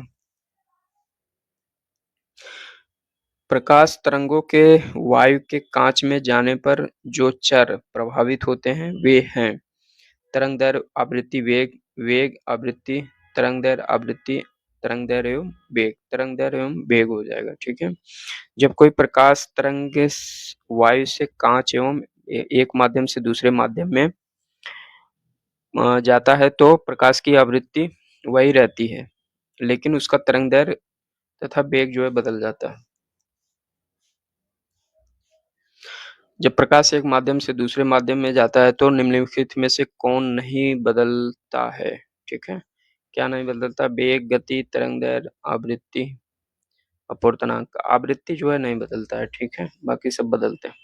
प्रकाश तरंगों के वायु के कांच में जाने पर जो चर प्रभावित होते हैं वे हैं तरंग दैर्घ्य, आवृत्ति, वेग, वेग, आवृत्ति, तरंग दैर्घ्य, आवृत्ति, तरंग दैर्घ्य एवं वेग। तरंग दैर्घ्य एवं वेग हो जाएगा, ठीक है। जब कोई प्रकाश तरंग वायु से कांच एवं एक माध्यम से दूसरे माध्यम में जाता है तो प्रकाश की आवृत्ति वही रहती है, लेकिन उसका तरंग दैर्घ्य तथा वेग जो है बदल जाता है। जब प्रकाश एक माध्यम से दूसरे माध्यम में जाता है तो निम्नलिखित में से कौन नहीं बदलता है? ठीक है, क्या नहीं बदलता? वेग, गति, तरंग दैर्घ्य, आवृत्ति, अपवर्तनांक। आवृत्ति जो है नहीं बदलता है, ठीक है, बाकी सब बदलते हैं।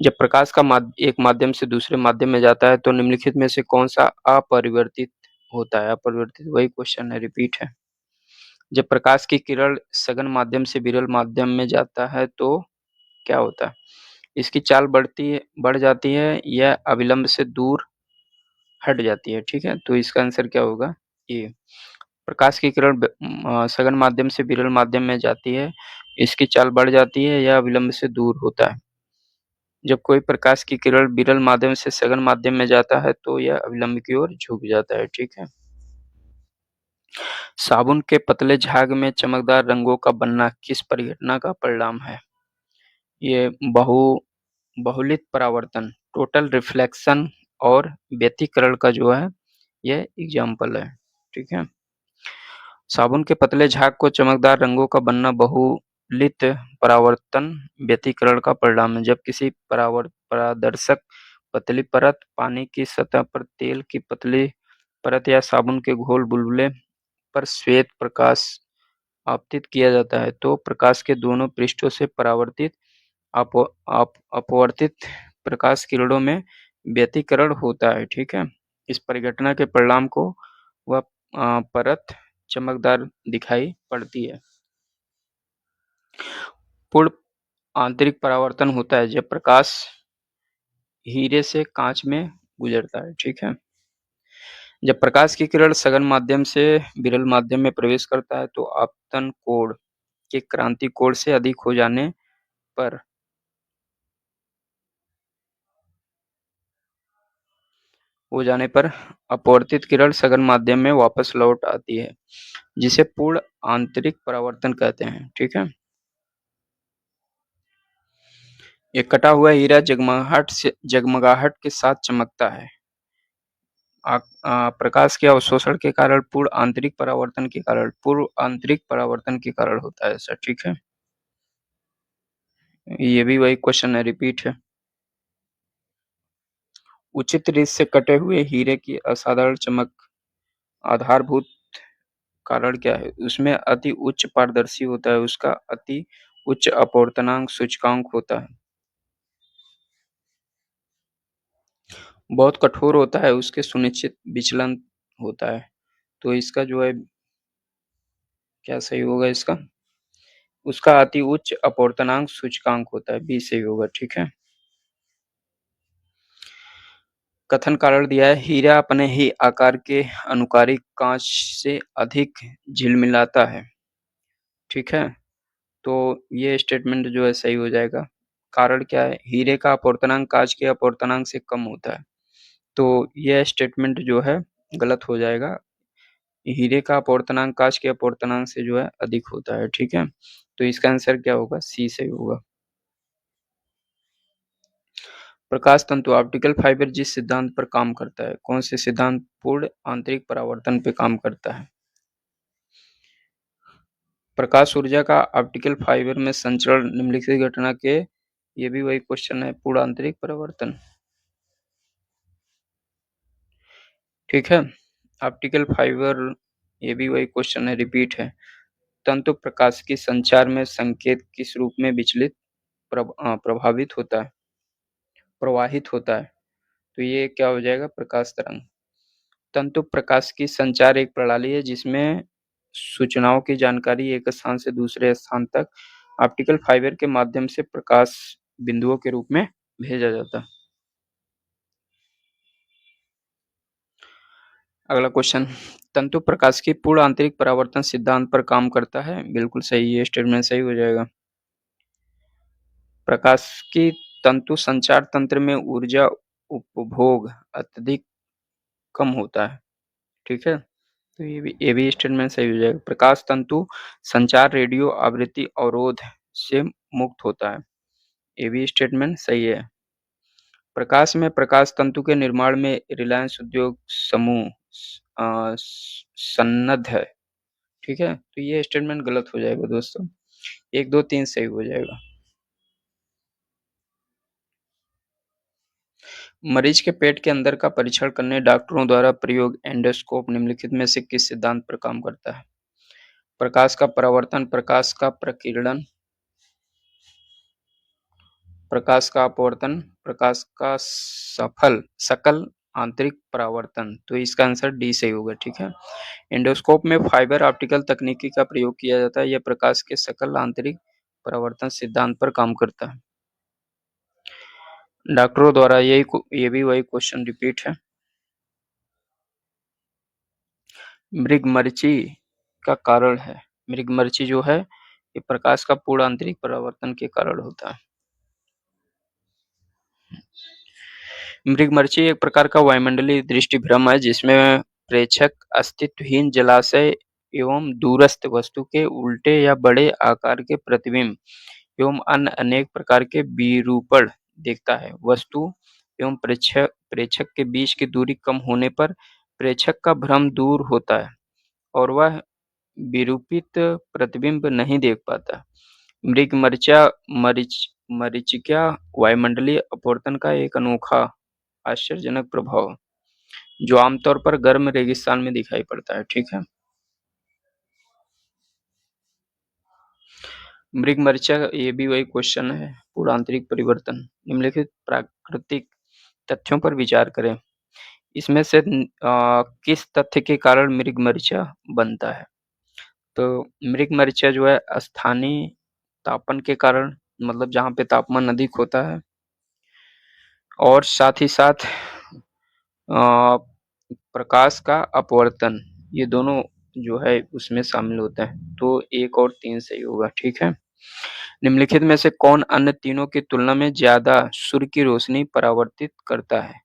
जब प्रकाश का एक माध्यम से दूसरे माध्यम में जाता है तो निम्नलिखित में से कौन सा अपरिवर्तित होता है? अपरिवर्तित वही क्वेश्चन है, रिपीट है। जब प्रकाश की किरण सघन माध्यम से विरल माध्यम में जाता है तो क्या होता है? इसकी चाल बढ़ जाती है या अविलंब से दूर हट जाती है, ठीक है। तो इसका आंसर क्या होगा? ए। प्रकाश की किरण सघन माध्यम से विरल माध्यम में जाती है, इसकी चाल बढ़ जाती है या विलंब से दूर होता है। जब कोई प्रकाश की किरण विरल माध्यम से सघन माध्यम में जाता है तो यह अविलंब की ओर झुक जाता है, ठीक है। साबुन के पतले झाग में चमकदार रंगों का बनना किस परिघटना का परिणाम है? ये बहुलित परावर्तन, टोटल रिफ्लेक्शन और व्यतिकरण का जो है ये एग्जाम्पल है, ठीक है। साबुन के पतले झाग को चमकदार रंगों का बनना बहुलित परावर्तन व्यतिकरण का परिणाम है। जब किसी पारदर्शक पतली परत पानी की सतह पर तेल की पतली परत या साबुन के घोल बुलबुले पर श्वेत प्रकाश आपतित किया जाता है तो प्रकाश के दोनों पृष्ठों से परावर्तित अपवर्तित प्रकाश किरणों में व्यतिकरण होता है, ठीक है। इस परिघटना के परिणाम को वह परत चमकदार दिखाई पड़ती है। पूर्ण आंतरिक परावर्तन होता है जब प्रकाश हीरे से कांच में गुजरता है, ठीक है। जब प्रकाश की किरण सघन माध्यम से विरल माध्यम में प्रवेश करता है तो आपतन कोण के क्रांति कोण से अधिक पर हो जाने पर अपवर्तित किरण सघन माध्यम में वापस लौट आती है, जिसे पूर्ण आंतरिक परावर्तन कहते हैं, ठीक है। एक कटा हुआ हीरा जगमगाहट के साथ चमकता है। प्रकाश के अवशोषण के कारण पूर्व आंतरिक परावर्तन के कारण होता है ऐसा, ठीक है। ये भी वही क्वेश्चन है, रिपीट है। उचित रीत से कटे हुए हीरे की असाधारण चमक आधारभूत कारण क्या है? उसमें अति उच्च पारदर्शी होता है, उसका अति उच्च अपवर्तनांक सूचकांक होता है, बहुत कठोर होता है, उसके सुनिश्चित विचलन होता है। तो इसका जो है क्या सही होगा इसका? उसका अति उच्च अपवर्तनांक सूचकांक होता है, बी सही होगा, ठीक है। कथन कारण दिया है, हीरा अपने ही आकार के अनुकारिक कांच से अधिक झिलमिलाता है, ठीक है। तो ये स्टेटमेंट जो है सही हो जाएगा। कारण क्या है? हीरे का अपवर्तनांक कांच के अपवर्तनांक से कम होता है, तो यह स्टेटमेंट जो है गलत हो जाएगा। हीरे का अपवर्तनांक कांच के अपवर्तनांक से जो है अधिक होता है, ठीक है। तो इसका आंसर क्या होगा? सी सही होगा। प्रकाश तंतु ऑप्टिकल फाइबर जिस सिद्धांत पर काम करता है, कौन से सिद्धांत? पूर्ण आंतरिक परावर्तन पे काम करता है। प्रकाश ऊर्जा का ऑप्टिकल फाइबर में संचरण निम्नलिखित घटना के, ये भी वही क्वेश्चन है, पूर्ण आंतरिक परावर्तन, ठीक है। ऑप्टिकल फाइबर, ये भी वही क्वेश्चन है, रिपीट है। तंतु प्रकाश की संचार में संकेत किस रूप में प्रवाहित होता है? तो ये क्या हो जाएगा? प्रकाश तरंग। तंतु प्रकाश की संचार एक प्रणाली है जिसमें सूचनाओं की जानकारी एक स्थान से दूसरे स्थान तक ऑप्टिकल फाइबर के माध्यम से प्रकाश बिंदुओं के रूप में भेजा जाता है। अगला क्वेश्चन, तंतु प्रकाश की पूर्ण आंतरिक परावर्तन सिद्धांत पर काम करता है। बिल्कुल सही, ये स्टेटमेंट सही हो जाएगा। प्रकाश की तंतु संचार तंत्र में ऊर्जा उपभोग अत्यधिक कम होता है, ठीक है। तो ये भी स्टेटमेंट सही हो जाएगा। प्रकाश तंतु संचार रेडियो आवृत्ति अवरोध से मुक्त होता है, ये भी स्टेटमेंट सही है। प्रकाश में प्रकाश तंतु के निर्माण में रिलायंस उद्योग समूह सन्नद्ध है, ठीक है। तो ये स्टेटमेंट गलत हो जाएगा दोस्तों, 1 2 3 सही हो जाएगा। मरीज के पेट के अंदर का परीक्षण करने डॉक्टरों द्वारा प्रयोग एंडोस्कोप निम्नलिखित में से किस सिद्धांत पर काम करता है? प्रकाश का परावर्तन, प्रकाश का प्रकीर्णन, प्रकाश का अपवर्तन, प्रकाश का सकल आंतरिक परावर्तन। तो इसका आंसर डी सही होगा, ठीक है। एंडोस्कोप में फाइबर ऑप्टिकल तकनीकी का प्रयोग किया जाता है, यह प्रकाश के सकल आंतरिक परावर्तन सिद्धांत पर काम करता है। डॉक्टरों द्वारा ये भी वही क्वेश्चन रिपीट है। मृगमरीचि का कारण है, मृगमरीचि जो है ये प्रकाश का पूर्ण आंतरिक परावर्तन के कारण होता है। मृगमरीचि एक प्रकार का वायुमंडलीय दृष्टिभ्रम है जिसमें प्रेक्षक अस्तित्वहीन जलाशय एवं दूरस्थ वस्तु के उल्टे या बड़े आकार के प्रतिबिंब एवं अन्य अनेक प्रकार के विरूपण देखता है। वस्तु एवं प्रेक्षक के बीच की दूरी कम होने पर प्रेक्षक का भ्रम दूर होता है और वह विरूपित प्रतिबिंब नहीं देख पाता। मरीचिका वायुमंडलीय अपवर्तन का एक अनोखा आश्चर्यजनक प्रभाव जो आमतौर पर गर्म रेगिस्तान में दिखाई पड़ता है, ठीक है। मृगमरीचिका, ये भी वही क्वेश्चन है, पूर्ण आंतरिक परिवर्तन। निम्नलिखित प्राकृतिक तथ्यों पर विचार करें, इसमें से किस तथ्य के कारण मृगमरीचिका बनता है? तो मृगमरीचिका जो है स्थानीय तापन के कारण, मतलब जहाँ पे तापमान अधिक होता है, और साथ ही साथ प्रकाश का अपवर्तन, ये दोनों जो है उसमें शामिल होता है। तो 1 और 3 सही होगा, ठीक है। निम्नलिखित में से कौन अन्य तीनों की तुलना में ज्यादा सूर्य की रोशनी परावर्तित करता है?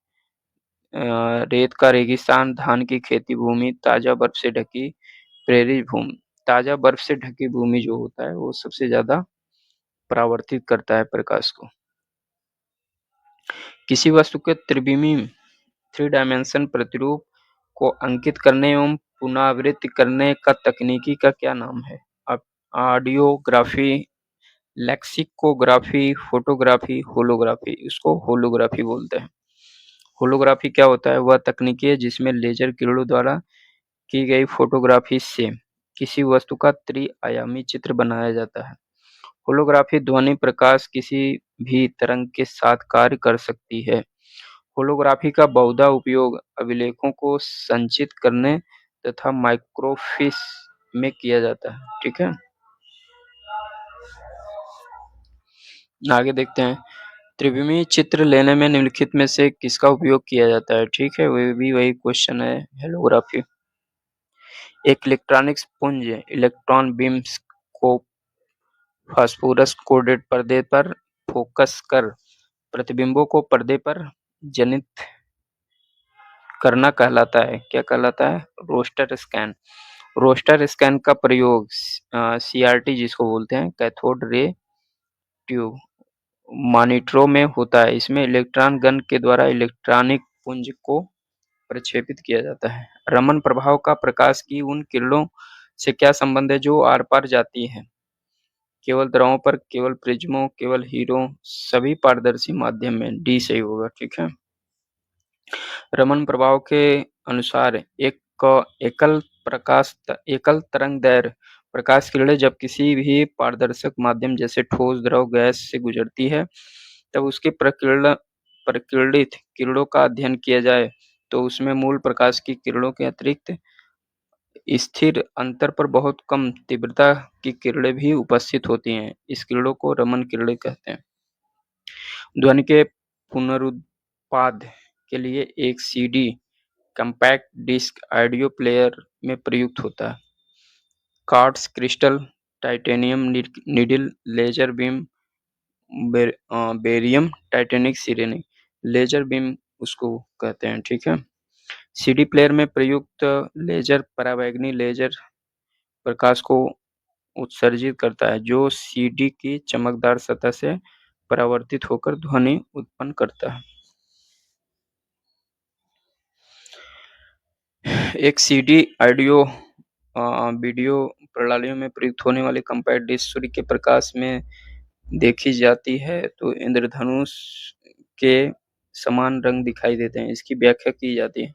रेत का रेगिस्तान, धान की खेती भूमि, ताजा बर्फ से ढकी प्रेरित भूमि। ताजा बर्फ से ढकी भूमि जो होता है वो सबसे ज्यादा परावर्तित करता है प्रकाश को। किसी वस्तु के त्रिविमी थ्री डायमेंशन प्रतिरूप को अंकित करने एवं पुनरावृत्ति करने का तकनीकी का क्या नाम है? Audiography, lexicography, photography, holography. इसको होलोग्राफी बोलते हैं। होलोग्राफी क्या होता है? वह तकनीकी है जिसमें लेजर किरणों द्वारा की गई फोटोग्राफी से किसी वस्तु का त्रि-आयामी चित्र बनाया जाता है। होलोग्राफी ध्वनि प्रकाश किसी भी तरंग के साथ कार्य कर सकती है। होलोग्राफी का बहुधा उपयोग अभिलेखों को संचित करने तथा माइक्रोफिल्म में किया जाता है, ठीक है। आगे देखते हैं, त्रिविमीय चित्र लेने में निम्नलिखित में से किसका उपयोग किया जाता है? ठीक है, वही क्वेश्चन है, होलोग्राफी। एक इलेक्ट्रॉनिक्स पुंज इलेक्ट्रॉन बीम्स को फास्फोरस कोटेड पर्दे पर फोकस कर प्रतिबिंबों को पर्दे पर जनित करना कहलाता है। क्या कहलाता है? Roster scan. रोस्टर स्कैन का प्रयोग सीआरटी जिसको बोलते हैं, कैथोड रे ट्यूब मॉनिटरों में होता है। इसमें इलेक्ट्रॉन गन के द्वारा इलेक्ट्रॉनिक पुंज को प्रक्षेपित किया जाता है। रमन प्रभाव का प्रकाश की उन किरणों से क्या संबंध है जो आर पार जाती है? केवल द्रवों पर, केवल प्रिज्मों, केवल हीरों, सभी पारदर्शी माध्यम में। डी सही होगा, ठीक है। रमन प्रभाव के अनुसार एकल तरंगदैर्घ्य प्रकाश किरणें जब किसी भी पारदर्शक माध्यम जैसे ठोस, द्रव, गैस से गुजरती है, तब उसकी प्रकीर्णित किरणों का अध्ययन किया जाए तो उसमें मूल प्रकाश की किरणों के अतिरिक्त स्थिर अंतर पर बहुत कम तीव्रता की किरणें भी उपस्थित होती हैं। इस किरणों को रमन किरणें कहते हैं। ध्वनि के पुनरुत्पाद के लिए एक CD compact disc audio player में प्रयुक्त होता है। Quartz crystal, titanium needle, laser beam, barium titanic ceramic. Laser beam उसको कहते हैं, ठीक है। सीडी प्लेयर में प्रयुक्त लेजर पराबैंगनी लेजर प्रकाश को उत्सर्जित करता है जो सीडी की चमकदार सतह से परावर्तित होकर ध्वनि उत्पन्न करता है। एक सीडी ऑडियो वीडियो प्रणालियों में प्रयुक्त होने वाली कॉम्पैक्ट डिस्क सूर्य के प्रकाश में देखी जाती है तो इंद्रधनुष के समान रंग दिखाई देते हैं। इसकी व्याख्या की जाती है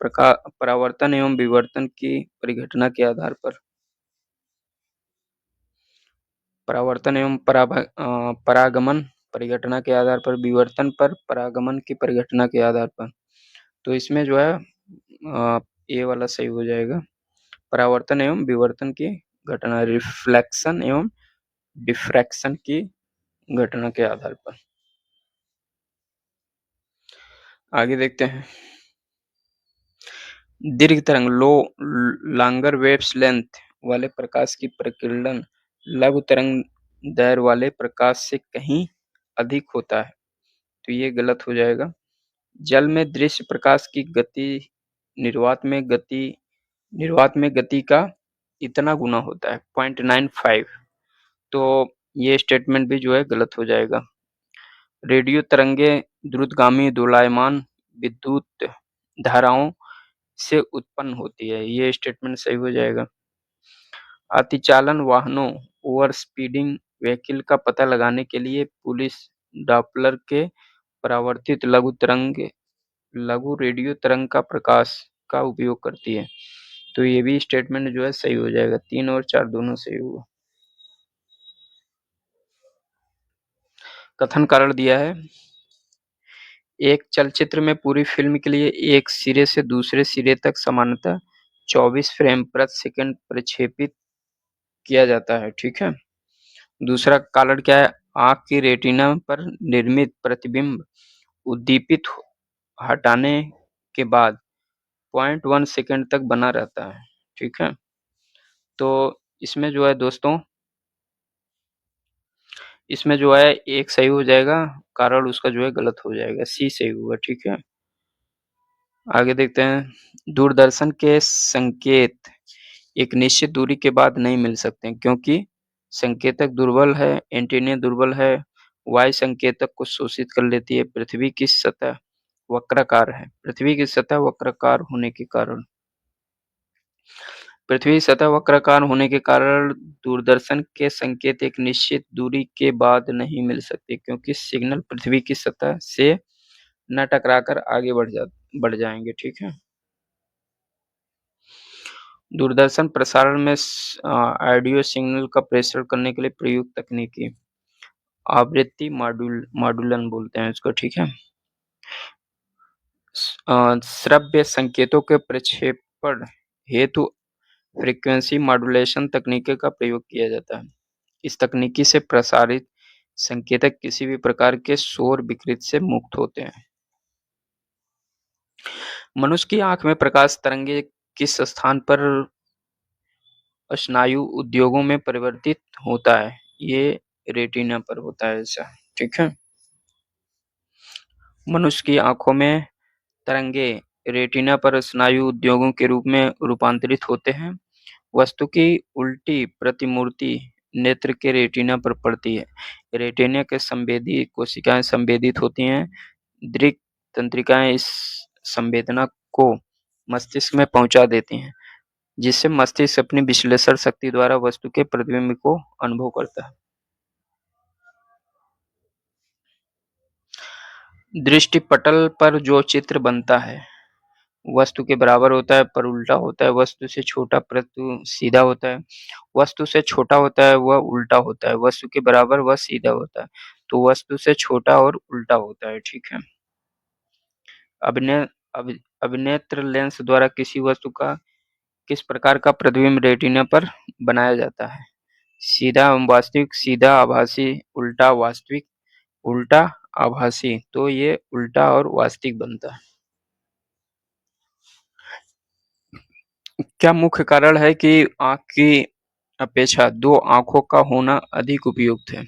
परावर्तन एवं विवर्तन की परिघटना के आधार पर। परावर्तन एवं परागमन परिघटना के आधार पर, विवर्तन पर परागमन की परिघटना के आधार पर। तो इसमें जो है ये वाला सही हो जाएगा। परावर्तन एवं विवर्तन की घटना, रिफ्लेक्शन एवं डिफ्रैक्शन की घटना के आधार पर। आगे देखते हैं, दीर्घ तरंग लॉन्गर वेव्स लेंथ वाले प्रकाश की प्रकीर्णन लघु तरंग दैर्घ्य वाले प्रकाश से कहीं अधिक होता है, तो ये गलत हो जाएगा। जल में दृश्य प्रकाश की गति निर्वात में गति का इतना गुना होता है, 0.95। तो ये स्टेटमेंट भी जो है गलत हो जाएगा। रेडियो तरंगें द्रुतगामी दोलायमान विद्युत धाराओं से उत्पन्न होती है, ये स्टेटमेंट सही हो जाएगा। अतिचालन वाहनों ओवर स्पीडिंग व्हीकल का पता लगाने के लिए पुलिस डॉपलर के परावर्तित लघु रेडियो तरंग का प्रकाश का उपयोग करती है, तो ये भी स्टेटमेंट जो है सही हो जाएगा। 3 और 4 दोनों सही होगा। कथन कारण दिया है, एक चलचित्र में पूरी फिल्म के लिए एक सिरे से दूसरे सिरे तक सामान्यतः 24 फ्रेम प्रति सेकंड प्रक्षेपित किया जाता है, ठीक है। दूसरा कारण क्या है? आंख की रेटिना पर निर्मित प्रतिबिंब उद्दीपित हटाने के बाद 0.1 सेकंड तक बना रहता है, ठीक है? तो इसमें जो है दोस्तों, इसमें जो है एक सही हो जाएगा, कारण उसका जो है गलत हो जाएगा, सी सही होगा, ठीक है? आगे देखते हैं, दूरदर्शन के संकेत एक निश्चित दूरी के बाद नहीं मिल सकते हैं, क्योंकि संकेतक दुर्बल है, एंटीना दुर्बल है, वायु संकेतक को शोषित कर लेती है, पृथ्वी की सतह वक्राकार है। पृथ्वी की सतह वक्राकार होने के कारण पृथ्वी की सतह वक्राकार होने के कारण दूरदर्शन के संकेत एक निश्चित दूरी के बाद नहीं मिल सकते, क्योंकि सिग्नल पृथ्वी की सतह से न टकराकर आगे बढ़ जाएंगे, ठीक है? दूरदर्शन प्रसारण में ऑडियो सिग्नल का प्रेषण करने के लिए प्रयुक्त तकनीकी आवृत्ति मॉड्यूलन बोलते हैं इसको, ठीक है? श्रव्य संकेतों के प्रक्षेपण हेतु फ्रीक्वेंसी मॉड्यूलेशन तकनीक का प्रयोग किया जाता है। इस तकनीकी से प्रसारित संकेतक किसी भी प्रकार के शोर विकृति से मुक्त होते हैं। मनुष्य की आंख में प्रकाश तरंगे किस स्थान पर स्नायु उद्योगों में परिवर्तित होता है? ये रेटिना पर होता है ऐसा, ठीक है? मनुष्य की आंखों में तरंगे रेटिना पर स्नायु उद्योगों के रूप में रूपांतरित होते हैं। वस्तु की उल्टी प्रतिमूर्ति नेत्र के रेटिना पर पड़ती है। रेटिना के संवेदी कोशिकाएं संवेदित होती हैं। दृक तंत्रिकाएं इस संवेदना को मस्तिष्क में पहुंचा देती हैं, जिससे मस्तिष्क अपनी विश्लेषण शक्ति द्वारा वस्तु के प्रतिबिंब को अनुभव करता है। दृष्टिपटल पर जो चित्र बनता है वस्तु के बराबर होता है पर उल्टा होता है, वस्तु से छोटा परंतु सीधा होता है, वस्तु से छोटा होता है वह उल्टा होता है, वस्तु के बराबर वह सीधा होता है, तो वस्तु से छोटा और उल्टा होता है, ठीक है? अभिनय अभिनेत्र लेंस द्वारा किसी वस्तु का किस प्रकार का प्रतिबिंब रेटिना पर बनाया जाता है? सीधा वास्तविक, सीधा आभासी, उल्टा वास्तविक, उल्टा आभासी, तो ये उल्टा और वास्तविक बनता है। क्या मुख्य कारण है कि आंख की अपेक्षा दो आंखों का होना अधिक उपयुक्त है?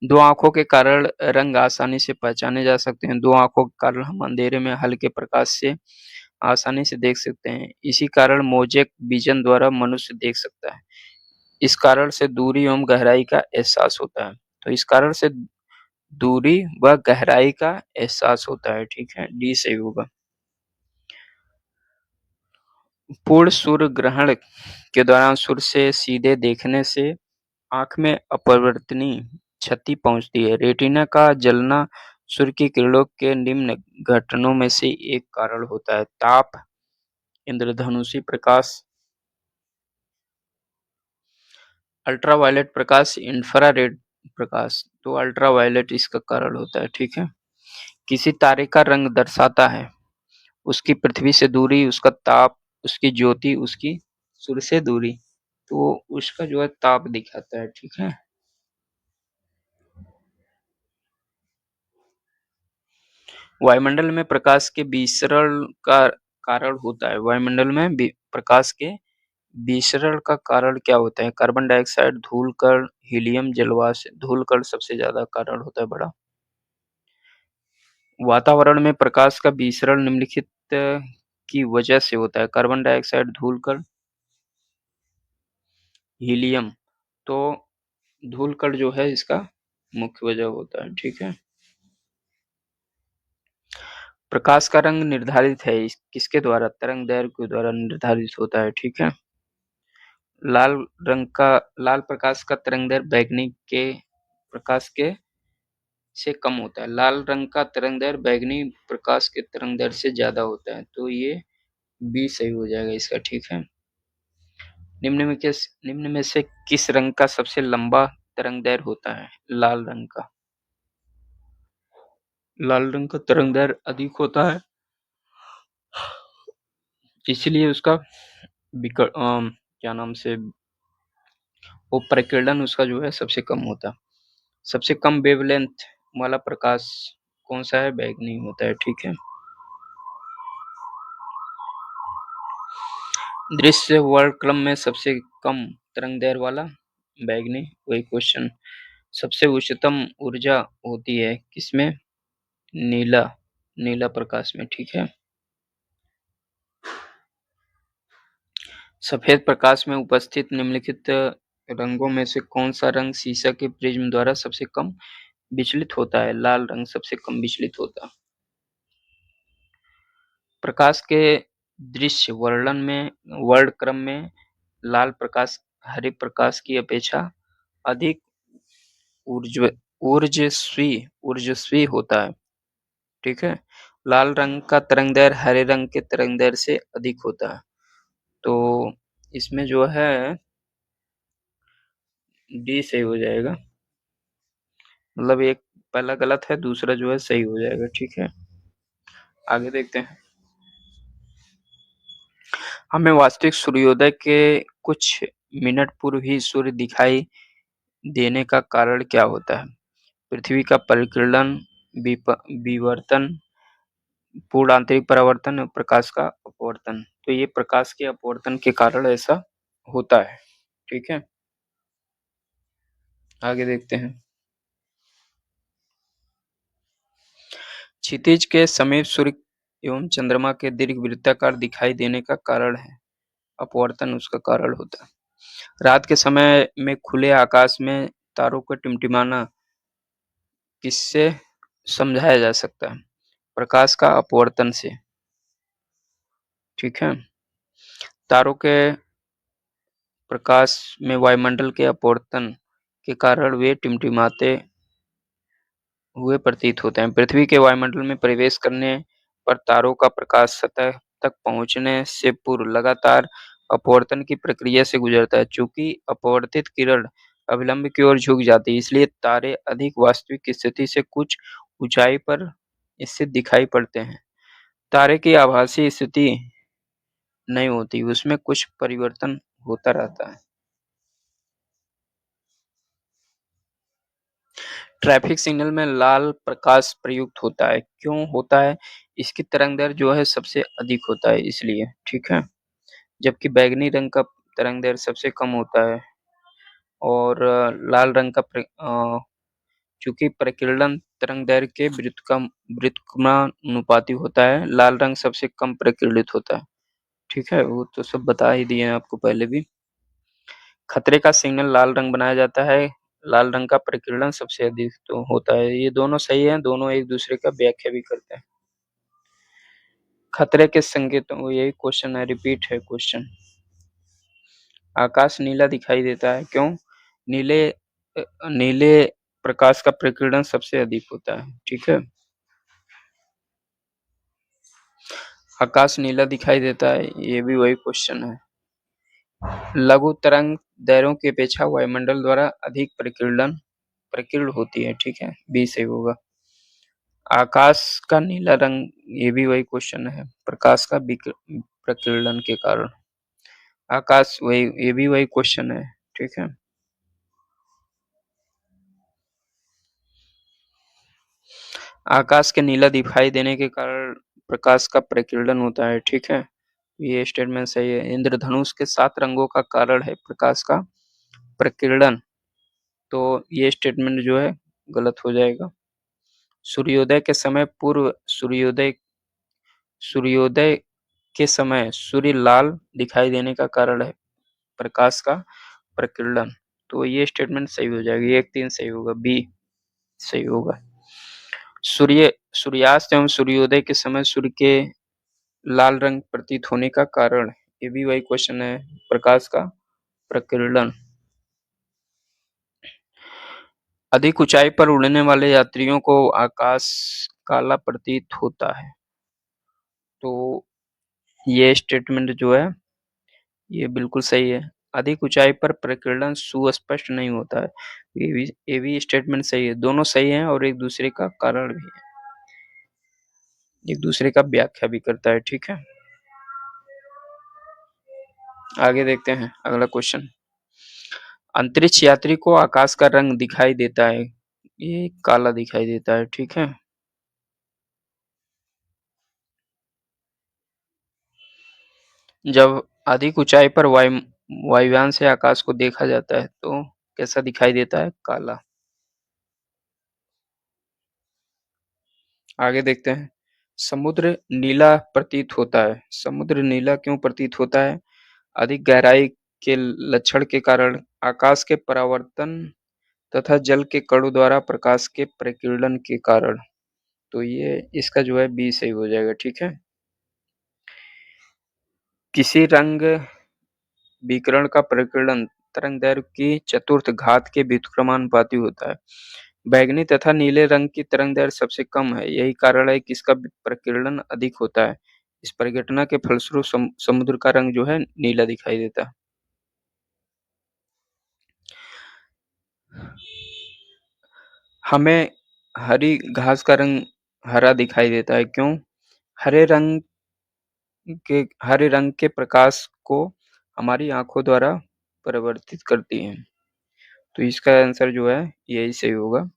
दो आंखों के कारण रंग आसानी से पहचाने जा सकते हैं। दो आंखों के कारण हम अंधेरे में हल्के प्रकाश से आसानी से देख सकते हैं। इसी कारण मोज़ेक विजन द्वारा मनुष्य देख सकता है। इस कारण से दूरी एवं गहराई का एहसास होता है। तो इस कारण से दूरी व गहराई का एहसास होता है, ठीक है? डी सही होगा। पूर्ण सूर्य ग्रहण के दौरान सूर्य से सीधे देखने से आंख में अपरिवर्तनीय क्षति पहुंचती है। रेटिना का जलना सूर्य की किरणों के निम्न घटनों में से एक कारण होता है। ताप, इंद्रधनुषी प्रकाश, अल्ट्रावायलेट प्रकाश, इंफ्रारेड प्रकाश, तो अल्ट्रावायलेट इसका कारण होता है, ठीक है? किसी तारे का रंग दर्शाता है उसकी पृथ्वी से दूरी, उसका ताप, उसकी ज्योति, उसकी सूर्य से दूरी, तो उसका जो है ताप दिखाता है, ठीक है? वायुमंडल में प्रकाश के विसरण का कारण होता है। वायुमंडल में प्रकाश के विसरण का कारण क्या होता है? कार्बन डाइऑक्साइड, धूल कण, हीलियम, जलवाष्प। धूल कण सबसे ज्यादा कारण होता है बड़ा। वातावरण में प्रकाश का विसरण निम्नलिखित की वजह से होता है। कार्बन डाइऑक्साइड, धूल कण, हीलियम, तो धूल कण जो है इसका मुख्य वजह होता है, ठीक है? प्रकाश का रंग निर्धारित है किसके द्वारा? तरंग दैर्घ्य के द्वारा निर्धारित होता है, ठीक है? लाल रंग का लाल प्रकाश का तरंगदैर्घ्य बैंगनी के प्रकाश के से कम होता है। लाल रंग का तरंगदैर्घ्य बैंगनी प्रकाश के तरंगदैर्घ्य से ज्यादा होता है, तो ये बी सही हो जाएगा इसका, ठीक है? निम्न में से किस रंग का सबसे लंबा तरंगदैर्घ्य होता है? लाल रंग का। लाल रंग का तरंगदैर्घ्य अधिक होता है, इसलिए उसका क्या नाम से वो प्रकीर्णन उसका जो है सबसे कम होता है। सबसे कम वेवलेंथ वाला प्रकाश कौन सा है? बैंगनी होता है, ठीक है। दृश्य वर्णक्रम में सबसे कम तरंगदैर्घ्य वाला? बैंगनी। वही क्वेश्चन। सबसे उच्चतम ऊर्जा होती है किसमें? नीला, नीला प्रकाश में, ठीक है। सफेद प्रकाश में उपस्थित निम्नलिखित रंगों में से कौन सा रंग शीशा के प्रिज्म द्वारा सबसे कम विचलित होता है? लाल रंग सबसे कम विचलित होता है। प्रकाश के दृश्य वर्णक्रम में लाल प्रकाश हरे प्रकाश की अपेक्षा अधिक ऊर्जस्वी होता है, ठीक है। लाल रंग का तरंगदैर्घ्य हरे रंग के तरंगदैर्घ्य से अधिक होता है। तो इसमें जो है डी सही हो जाएगा, मतलब एक पहला गलत है, दूसरा जो है सही हो जाएगा, ठीक है। आगे देखते हैं। हमें वास्तविक सूर्योदय के कुछ मिनट पूर्व ही सूर्य दिखाई देने का कारण क्या होता है? पृथ्वी का परिक्रणन, विवर्तन, पूर्ण आंतरिक परावर्तन और प्रकाश का अपवर्तन। तो ये प्रकाश के अपवर्तन के कारण ऐसा होता है, ठीक है। आगे देखते हैं। क्षितिज के समीप सूर्य एवं चंद्रमा के दीर्घवृत्ताकार दिखाई देने का कारण है अपवर्तन, उसका कारण होता है। रात के समय में खुले आकाश में तारों का टिमटिमाना किससे समझाया जा सकता है? प्रकाश का अपवर्तन से, ठीक है। तारों के प्रकाश में वायुमंडल के अपवर्तन के कारण वे टिमटिमाते हुए प्रतीत होते हैं। पृथ्वी के वायुमंडल में प्रवेश करने पर तारों का प्रकाश सतह तक पहुंचने से पूर्व लगातार अपवर्तन की प्रक्रिया से गुजरता है। चूंकि अपवर्तित किरण अभिलंब की ओर झुक जाती है, इसलिए तारे अधिक वास्तविक स्थिति से कुछ ऊंचाई पर इससे दिखाई पड़ते हैं। तारे की आभासी स्थिति नहीं होती, उसमें कुछ परिवर्तन होता रहता है। ट्रैफिक सिग्नल में लाल प्रकाश प्रयुक्त होता है, क्यों होता है? इसकी तरंगदैर्घ्य जो है सबसे अधिक होता है इसलिए, ठीक है। जबकि बैंगनी रंग का तरंगदैर्घ्य सबसे कम होता है और लाल रंग का चूंकि प्रकीर्णन तरंगदैर्घ्य के व्युत्क्रमानुपाती होता है, लाल रंग सबसे कम प्रकीर्णित होता है, ठीक है। वो तो सब बता ही दिए हैं आपको पहले भी। खतरे का सिग्नल लाल रंग बनाया जाता है, लाल रंग का प्रकीर्णन सबसे अधिक तो होता है। ये दोनों सही है, दोनों एक दूसरे का व्याख्या भी करते हैं। खतरे के संकेतों, यही क्वेश्चन है, रिपीट है क्वेश्चन। आकाश नीला दिखाई देता है, क्यों? नीले नीले प्रकाश का प्रकीर्णन सबसे अधिक होता है, ठीक है। आकाश नीला दिखाई देता है, ये भी वही क्वेश्चन है। लघु तरंग दैर्घ्यों की अपेक्षा वायुमंडल द्वारा अधिक प्रकीर्ण होती है, ठीक है। बी सही होगा। आकाश का नीला रंग, ये भी वही क्वेश्चन है, प्रकाश का प्रकीर्णन के कारण। आकाश वही, ये भी वही क्वेश्चन है, ठीक है। आकाश के नीला दिखाई देने के कारण प्रकाश का प्रकीर्णन होता है, ठीक है। ये स्टेटमेंट सही है। इंद्रधनुष के 7 रंगों का कारण है प्रकाश का प्रकीर्णन, तो ये स्टेटमेंट जो है गलत हो जाएगा। सूर्योदय के समय पूर्व सूर्योदय के समय सूर्य लाल दिखाई देने का कारण है प्रकाश का प्रकीर्णन, तो ये स्टेटमेंट सही हो जाएगी। 1-3 सही होगा, बी सही होगा। सूर्यास्त एवं सूर्योदय के समय सूर्य के लाल रंग प्रतीत होने का कारण, ये भी वही क्वेश्चन है, प्रकाश का प्रकीर्णन। अधिक ऊंचाई पर उड़ने वाले यात्रियों को आकाश काला प्रतीत होता है, तो ये स्टेटमेंट जो है ये बिल्कुल सही है। अधिक ऊंचाई पर प्रकीर्णन सुस्पष्ट नहीं होता है, ये भी स्टेटमेंट सही है। दोनों सही हैं और एक दूसरे का कारण भी है, एक दूसरे का व्याख्या भी करता है, ठीक है। आगे देखते हैं अगला क्वेश्चन। अंतरिक्ष यात्री को आकाश का रंग दिखाई देता है ये काला दिखाई देता है, ठीक है। जब अधिक ऊंचाई पर वायुयान से आकाश को देखा जाता है तो कैसा दिखाई देता है? काला। आगे देखते हैं। समुद्र नीला प्रतीत होता है। समुद्र नीला क्यों प्रतीत होता है? अधिक गहराई के लक्षण के कारण, आकाश के परावर्तन तथा जल के कणों द्वारा प्रकाश के प्रकीर्णन के कारण। तो ये इसका जो है बी सही हो जाएगा, ठीक है। किसी रंग विकिरण का प्रकीर्णन तरंगदैर्घ्य की चतुर्थ घात के व्युत्क्रमानुपाती होता है। बैंगनी तथा नीले रंग की तरंगदैर्घ्य सबसे कम है। यही कारण है कि इसका प्रकीर्णन अधिक होता है। इस परिघटना के फलस्वरूप समुद्र का रंग जो है नीला दिखाई देता है। हमें हरी घास का रंग हरा दिखाई देता है, क्यों? हरे रंग हरे रंग के प्रकाश को हमारी आंखों द्वारा परिवर्तित करती हैं। तो इसका आंसर जो है यही सही होगा।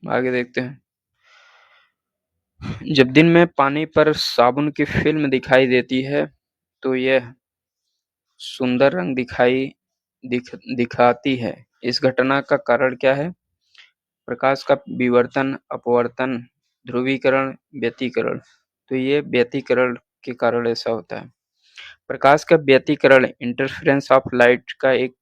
आगे देखते हैं। जब दिन में पानी पर साबुन की फिल्म दिखाई देती है तो यह सुंदर रंग दिखाती है। इस घटना का कारण क्या है? प्रकाश का विवर्तन, अपवर्तन, ध्रुवीकरण, व्यतिकरण। तो ये व्यतिकरण के कारण ऐसा होता है। प्रकाश का व्यतिकरण, इंटरफेरेंस ऑफ लाइट का एक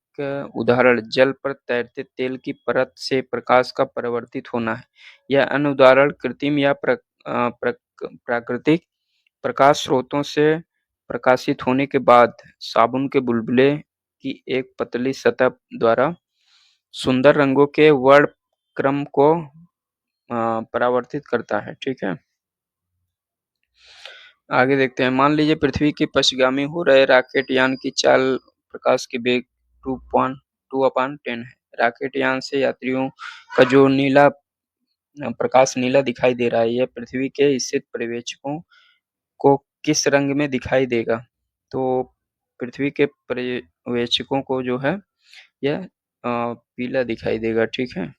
उदाहरण जल पर तैरते तेल की परत से प्रकाश का परावर्तित होना है। यह अन्य उदाहरण कृत्रिम या प्राकृतिक प्रकाश स्रोतों से प्रकाशित होने के बाद साबुन के बुलबुले की एक पतली सतह द्वारा सुंदर रंगों के वर्णक्रम को परावर्तित करता है, ठीक है। आगे देखते हैं। मान लीजिए पृथ्वी के पश्चिमगामी हो रहे रॉकेट यान की चाल प्रकाश के वेग 2/10 है। रॉकेट यान से यात्रियों का जो नीला प्रकाश नीला दिखाई दे रहा है, यह पृथ्वी के स्थित पर्यवेक्षकों को किस रंग में दिखाई देगा? तो पृथ्वी के पर्यवेक्षकों को जो है यह पीला दिखाई देगा, ठीक है।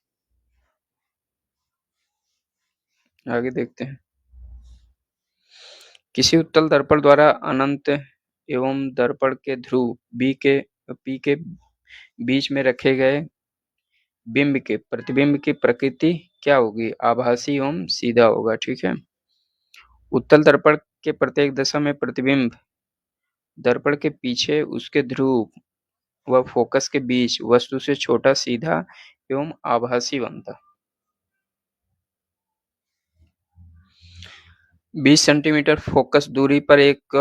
आगे देखते हैं। किसी उत्तल दर्पण द्वारा अनंत एवं दर्पण के ध्रुव पी के बीच में रखे गए बिंब के प्रतिबिंब की प्रकृति क्या होगी? आभासी एवं सीधा होगा, ठीक है। उत्तल दर्पण के प्रत्येक दशा में प्रतिबिंब दर्पण के पीछे उसके ध्रुव व फोकस के बीच वस्तु से छोटा, सीधा एवं आभासी बनता। 20 सेंटीमीटर फोकस दूरी पर एक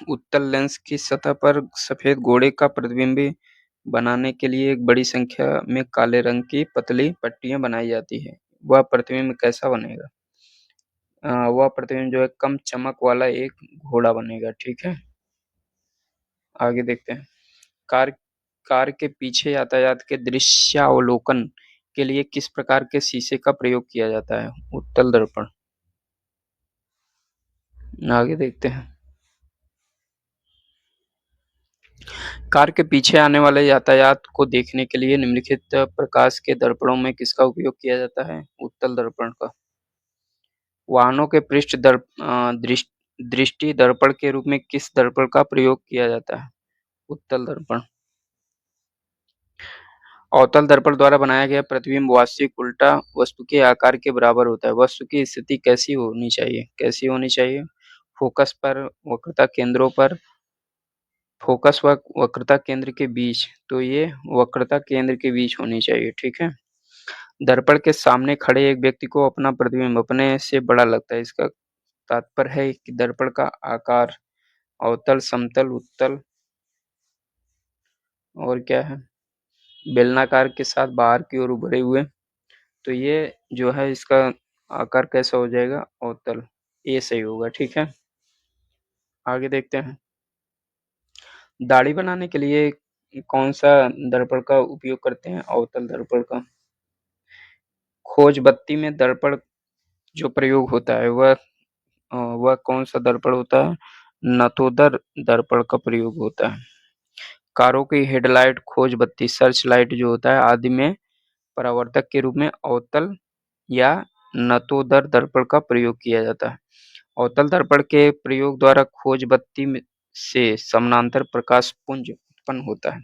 उत्तल लेंस की सतह पर सफेद गोले का प्रतिबिंब बनाने के लिए एक बड़ी संख्या में काले रंग की पतली पट्टियां बनाई जाती है। वह प्रतिबिंब कैसा बनेगा? वह प्रतिबिंब जो है कम चमक वाला एक घोड़ा बनेगा, ठीक है। आगे देखते हैं। कार कार के पीछे यातायात के दृश्यावलोकन के लिए किस प्रकार के शीशे का प्रयोग किया जाता है? उत्तल दर्पण। आगे देखते हैं। कार के पीछे आने वाले यातायात को देखने के लिए निम्नलिखित प्रकाश के दर्पणों में किसका उपयोग किया जाता है? उत्तल दर्पण का। वाहनों के दृष्टि दर्पण के रूप में किस दर्पण का प्रयोग किया जाता है? उत्तल दर्पण। अवतल दर्पण द्वारा बनाया गया प्रतिबिंब वास्तविक उल्टा वस्तु के आकार के बराबर होता है। वस्तु की स्थिति कैसी होनी चाहिए? कैसी होनी चाहिए? फोकस पर, वक्रता केंद्रों पर, फोकस व वक्रता केंद्र के बीच। तो ये वक्रता केंद्र के बीच होनी चाहिए, ठीक है। दर्पण के सामने खड़े एक व्यक्ति को अपना प्रतिबिंब अपने से बड़ा लगता है। इसका तात्पर्य है कि दर्पण का आकार अवतल, समतल, उत्तल और क्या है, बेलनाकार के साथ बाहर की ओर उभरे हुए। तो ये जो है इसका आकार कैसा हो जाएगा? अवतल। ये सही होगा, ठीक है। आगे देखते हैं। दाढ़ी बनाने के लिए कौन सा दर्पण का उपयोग करते हैं? अवतल दर्पण का। खोज बत्ती में दर्पण जो प्रयोग होता है वह कौन सा दर्पण होता है? नतोदर दर्पण का प्रयोग होता है। कारों की हेडलाइट, खोज बत्ती, सर्च लाइट जो होता है आदि में परावर्तक के रूप में अवतल या नतोदर दर्पण का प्रयोग किया जाता है। अवतल दर्पण के प्रयोग द्वारा खोज बत्ती से समानांतर प्रकाश पुंज उत्पन्न होता है।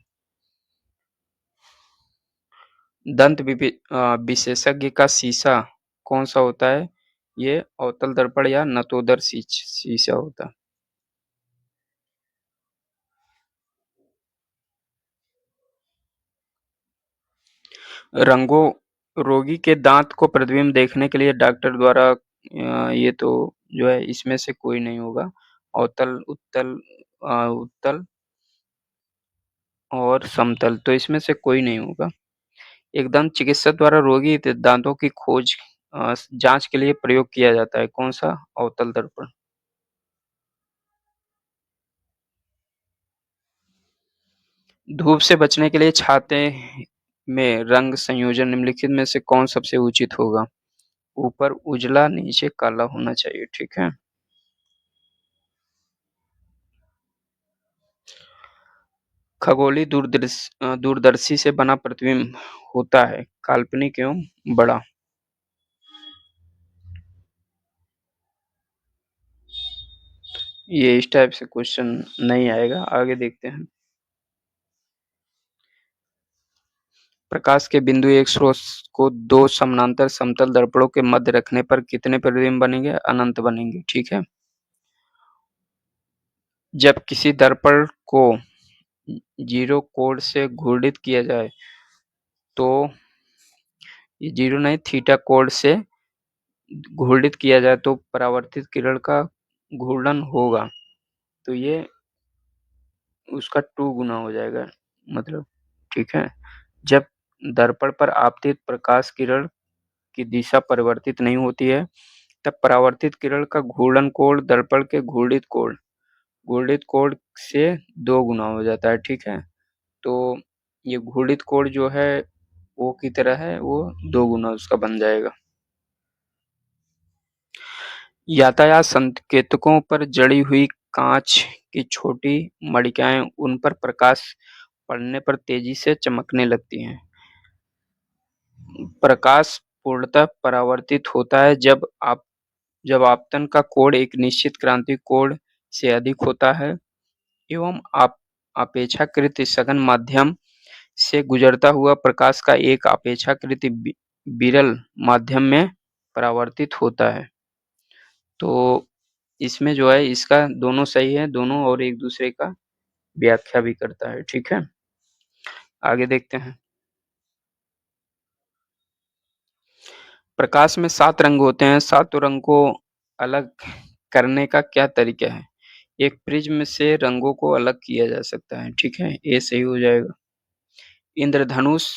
विशेषज्ञ का शीशा कौन सा होता है? ये अवतल दर्पण या नतोदर शीशा होता है। रंगों रोगी के दांत को प्रतिबिंब देखने के लिए डॉक्टर द्वारा ये तो जो है इसमें से कोई नहीं होगा। अवतल, उत्तल, उत्तल और समतल, तो इसमें से कोई नहीं होगा। एक दंत चिकित्सक द्वारा रोगी के दांतों की खोज जांच के लिए प्रयोग किया जाता है। कौन सा? अवतल दर्पण। धूप से बचने के लिए छाते में रंग संयोजन निम्नलिखित में से कौन सबसे उचित होगा? ऊपर उजला, नीचे काला होना चाहिए। ठीक है। खगोलीय दूरदर्शी से बना प्रतिबिंब होता है काल्पनिक एवं बड़ा। ये इस टाइप से क्वेश्चन नहीं आएगा। आगे देखते हैं। प्रकाश के बिंदु एक स्रोत को दो समानांतर समतल दर्पणों के मध्य रखने पर कितने प्रतिबिंब बनेंगे? अनंत बनेंगे। ठीक है। जब किसी दर्पण को जीरो कोण से घूर्णित किया जाए तो ये जीरो नहीं, थीटा कोण से घूर्णित किया जाए तो परावर्तित किरण का घूर्णन होगा, तो ये उसका 2 गुना हो जाएगा मतलब। ठीक है। जब दर्पण पर आपतित प्रकाश किरण की दिशा परिवर्तित नहीं होती है तब परावर्तित किरण का घूर्णन कोण दर्पण के घूर्णित कोण से 2 गुना हो जाता है। ठीक है। तो ये घूर्णित कोण जो है वो की तरह है, वो 2 गुना उसका बन जाएगा। यातायात संकेतकों पर जड़ी हुई कांच की छोटी मणिकाएं उन पर प्रकाश पड़ने पर तेजी से चमकने लगती हैं। प्रकाश पूर्णतः परावर्तित होता है जब आपतन का कोण एक निश्चित क्रांतिक कोण से अधिक होता है एवं अपेक्षाकृत सघन माध्यम से गुजरता हुआ प्रकाश का एक अपेक्षाकृत विरल माध्यम में परावर्तित होता है। तो इसमें जो है इसका दोनों सही है, दोनों और एक दूसरे का व्याख्या भी करता है। ठीक है। आगे देखते हैं। प्रकाश में 7 रंग होते हैं। सातों रंग को अलग करने का क्या तरीका है? एक प्रिज्म से रंगों को अलग किया जा सकता है। ठीक है, ये सही हो जाएगा। इंद्रधनुष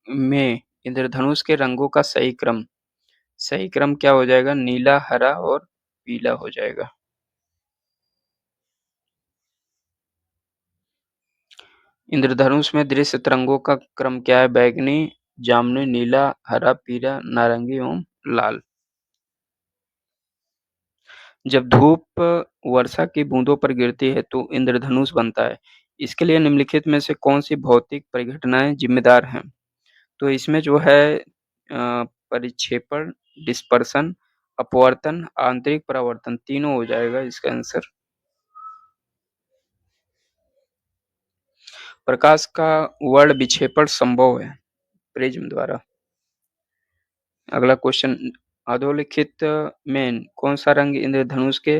में इंद्रधनुष के रंगों का सही क्रम क्या हो जाएगा? नीला, हरा और पीला हो जाएगा। इंद्रधनुष में दृश्य तरंगों का क्रम क्या है? बैगनी, जामुनी, नीला, हरा, पीला, नारंगी एवं लाल। जब धूप वर्षा की बूंदों पर गिरती है तो इंद्रधनुष बनता है। इसके लिए निम्नलिखित में से कौन सी भौतिक परिघटनाएं जिम्मेदार हैं? तो इसमें जो है परिक्षेपण, डिस्पर्सन, अपवर्तन, आंतरिक परावर्तन, तीनों हो जाएगा इसका आंसर। प्रकाश का वर्ण विक्षेपण संभव है प्रिज्म द्वारा। अगला क्वेश्चन, अधोलिखित में कौन सा रंग इंद्रधनुष के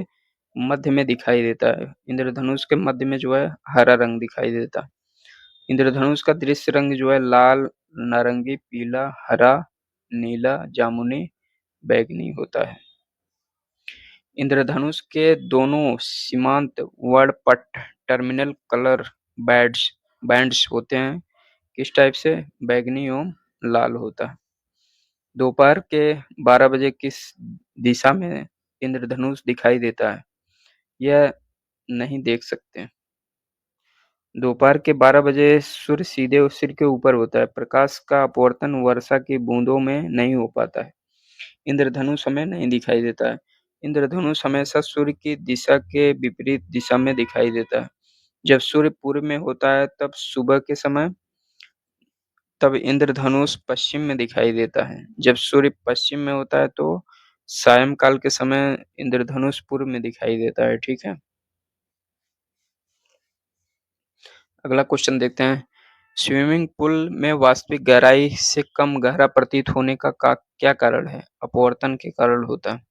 मध्य में दिखाई देता है? इंद्रधनुष के मध्य में जो है हरा रंग दिखाई देता है। इंद्रधनुष का दृश्य रंग जो है लाल, नारंगी, पीला, हरा, नीला, जामुनी, बैंगनी होता है। इंद्रधनुष के दोनों सीमांत वर्णपट टर्मिनल कलर बैंड्स बैंड्स होते हैं किस टाइप से? बैंगनी एवं लाल होता है। दोपहर के 12 बजे किस दिशा में इंद्रधनुष दिखाई देता है? यह नहीं देख सकते। दोपहर के 12 बजे सूर्य सीधे सिर के ऊपर होता है। प्रकाश का अपवर्तन वर्षा की बूंदों में नहीं हो पाता है। इंद्रधनुष हमें नहीं दिखाई देता है। इंद्रधनुष हमेशा सूर्य की दिशा के विपरीत दिशा में दिखाई देता है। जब सूर्य पूर्व में होता है तब सुबह के समय, तब इंद्रधनुष पश्चिम में दिखाई देता है। जब सूर्य पश्चिम में होता है तो सायंकाल के समय इंद्रधनुष पूर्व में दिखाई देता है, ठीक है? अगला क्वेश्चन देखते हैं। स्विमिंग पूल में वास्तविक गहराई से कम गहरा प्रतीत होने का क्या कारण है? अपवर्तन के कारण होता है।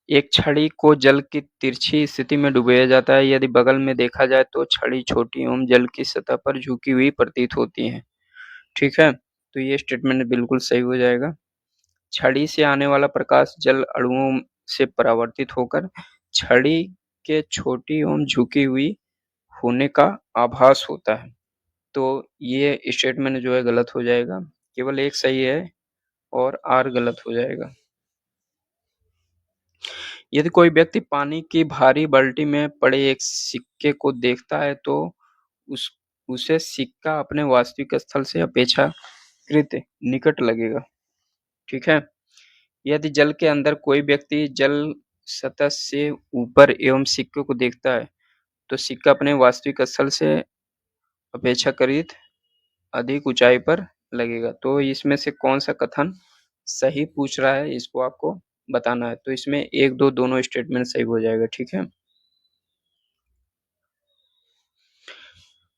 एक छड़ी को जल की तिरछी स्थिति में डुबोया जाता है। यदि बगल में देखा जाए तो छड़ी छोटी एवं जल की सतह पर झुकी हुई प्रतीत होती है। ठीक है? तो ये स्टेटमेंट बिल्कुल सही हो जाएगा। छड़ी से आने वाला प्रकाश जल अणुओं से परावर्तित होकर छड़ी के छोटी एवं झुकी हुई होने का आभास होता है। तो ये स्टेटमेंट जो है गलत हो जाएगा। केवल एक सही है और आर गलत हो जाएगा। यदि कोई व्यक्ति पानी की भारी बाल्टी में पड़े एक सिक्के को देखता है तो उस उसे सिक्का अपने वास्तविक स्थल से अपेक्षाकृत निकट लगेगा। ठीक है? यदि जल के अंदर कोई व्यक्ति जल सतह से ऊपर एवं सिक्के को देखता है तो सिक्का अपने वास्तविक स्थल से अपेक्षाकृत अधिक ऊंचाई पर लगेगा। तो इसमें से कौन सा कथन सही पूछ रहा है, इसको आपको बताना है। तो इसमें 1, 2 दोनों स्टेटमेंट सही हो जाएगा। ठीक है?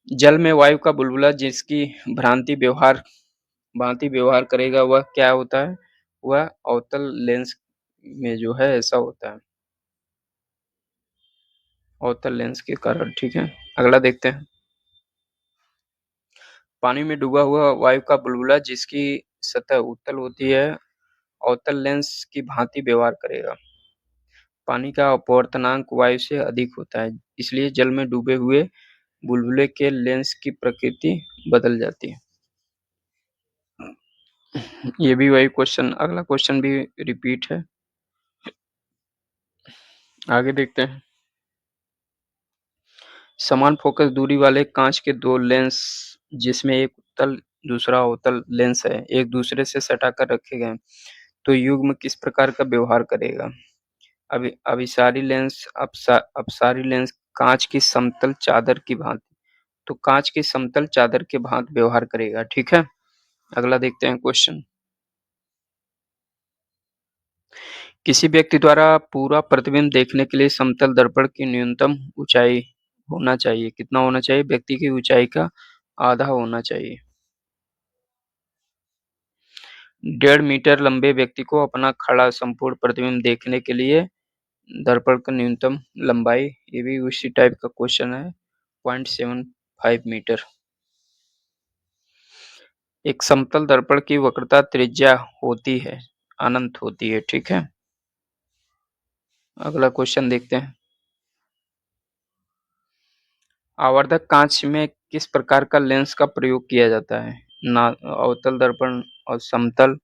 जल में वायु का बुलबुला जिसकी भांति व्यवहार करेगा वह क्या होता है? वह अवतल लेंस में जो है ऐसा होता है, अवतल लेंस के कारण। ठीक है? अगला देखते हैं। पानी में डूबा हुआ वायु का बुलबुला जिसकी सतह उत्तल होती है अवतल लेंस की भांति व्यवहार करेगा। पानी का अपवर्तनांक वायु से अधिक होता है, इसलिए जल में डूबे हुए बुलबुले के लेंस की प्रकृति बदल जाती है। ये भी वही क्वेश्चन, अगला क्वेश्चन भी रिपीट है। आगे देखते हैं। समान फोकस दूरी वाले कांच के दो लेंस जिसमें एक उत्तल दूसरा अवतल लेंस है एक दूसरे से सटाकर रखे गए तो युग्म किस प्रकार का व्यवहार करेगा? अपसारी लेंस कांच की समतल चादर की भांति, तो कांच की समतल चादर के भांति व्यवहार करेगा। ठीक है? अगला देखते हैं क्वेश्चन। किसी व्यक्ति द्वारा पूरा प्रतिबिंब देखने के लिए समतल दर्पण की न्यूनतम ऊंचाई होना चाहिए, कितना होना चाहिए? व्यक्ति की ऊंचाई का आधा होना चाहिए। 1.5 मीटर लंबे व्यक्ति को अपना खड़ा संपूर्ण प्रतिबिंब देखने के लिए दर्पण का न्यूनतम लंबाई, ये भी उसी टाइप का क्वेश्चन है, 0.75 मीटर। एक समतल दर्पण की वक्रता त्रिज्या होती है, अनंत होती है। ठीक है? अगला क्वेश्चन देखते हैं। आवर्धक कांच में किस प्रकार का लेंस का प्रयोग किया जाता है? ना अवतल दर्पण और समतल,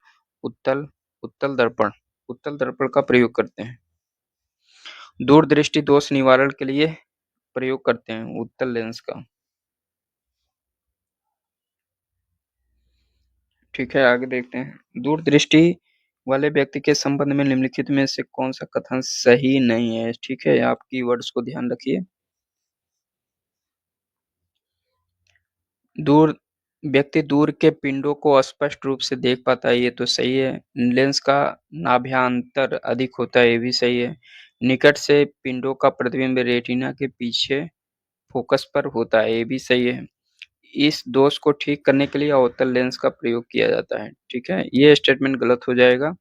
उत्तल, उत्तल दर्पण। उत्तल दर्पण का प्रयोग करते हैं। दूरदृष्टि दोष निवारण के लिए प्रयोग करते हैं उत्तल लेंस का। ठीक है? आगे देखते हैं। दूरदृष्टि वाले व्यक्ति के संबंध में निम्नलिखित में से कौन सा कथन सही नहीं है? ठीक है? आप कीवर्ड्स को ध्यान रखिए। दूर व्यक्ति दूर के पिंडों को स्पष्ट रूप से देख पाता है, ये तो सही है। लेंस का नाभ्यांतर अधिक होता है, ये भी सही है। निकट से पिंडों का प्रतिबिंब रेटिना के पीछे फोकस पर होता है, ये भी सही है। इस दोष को ठीक करने के लिए अवतल लेंस का प्रयोग किया जाता है। ठीक है? ये स्टेटमेंट गलत हो जाएगा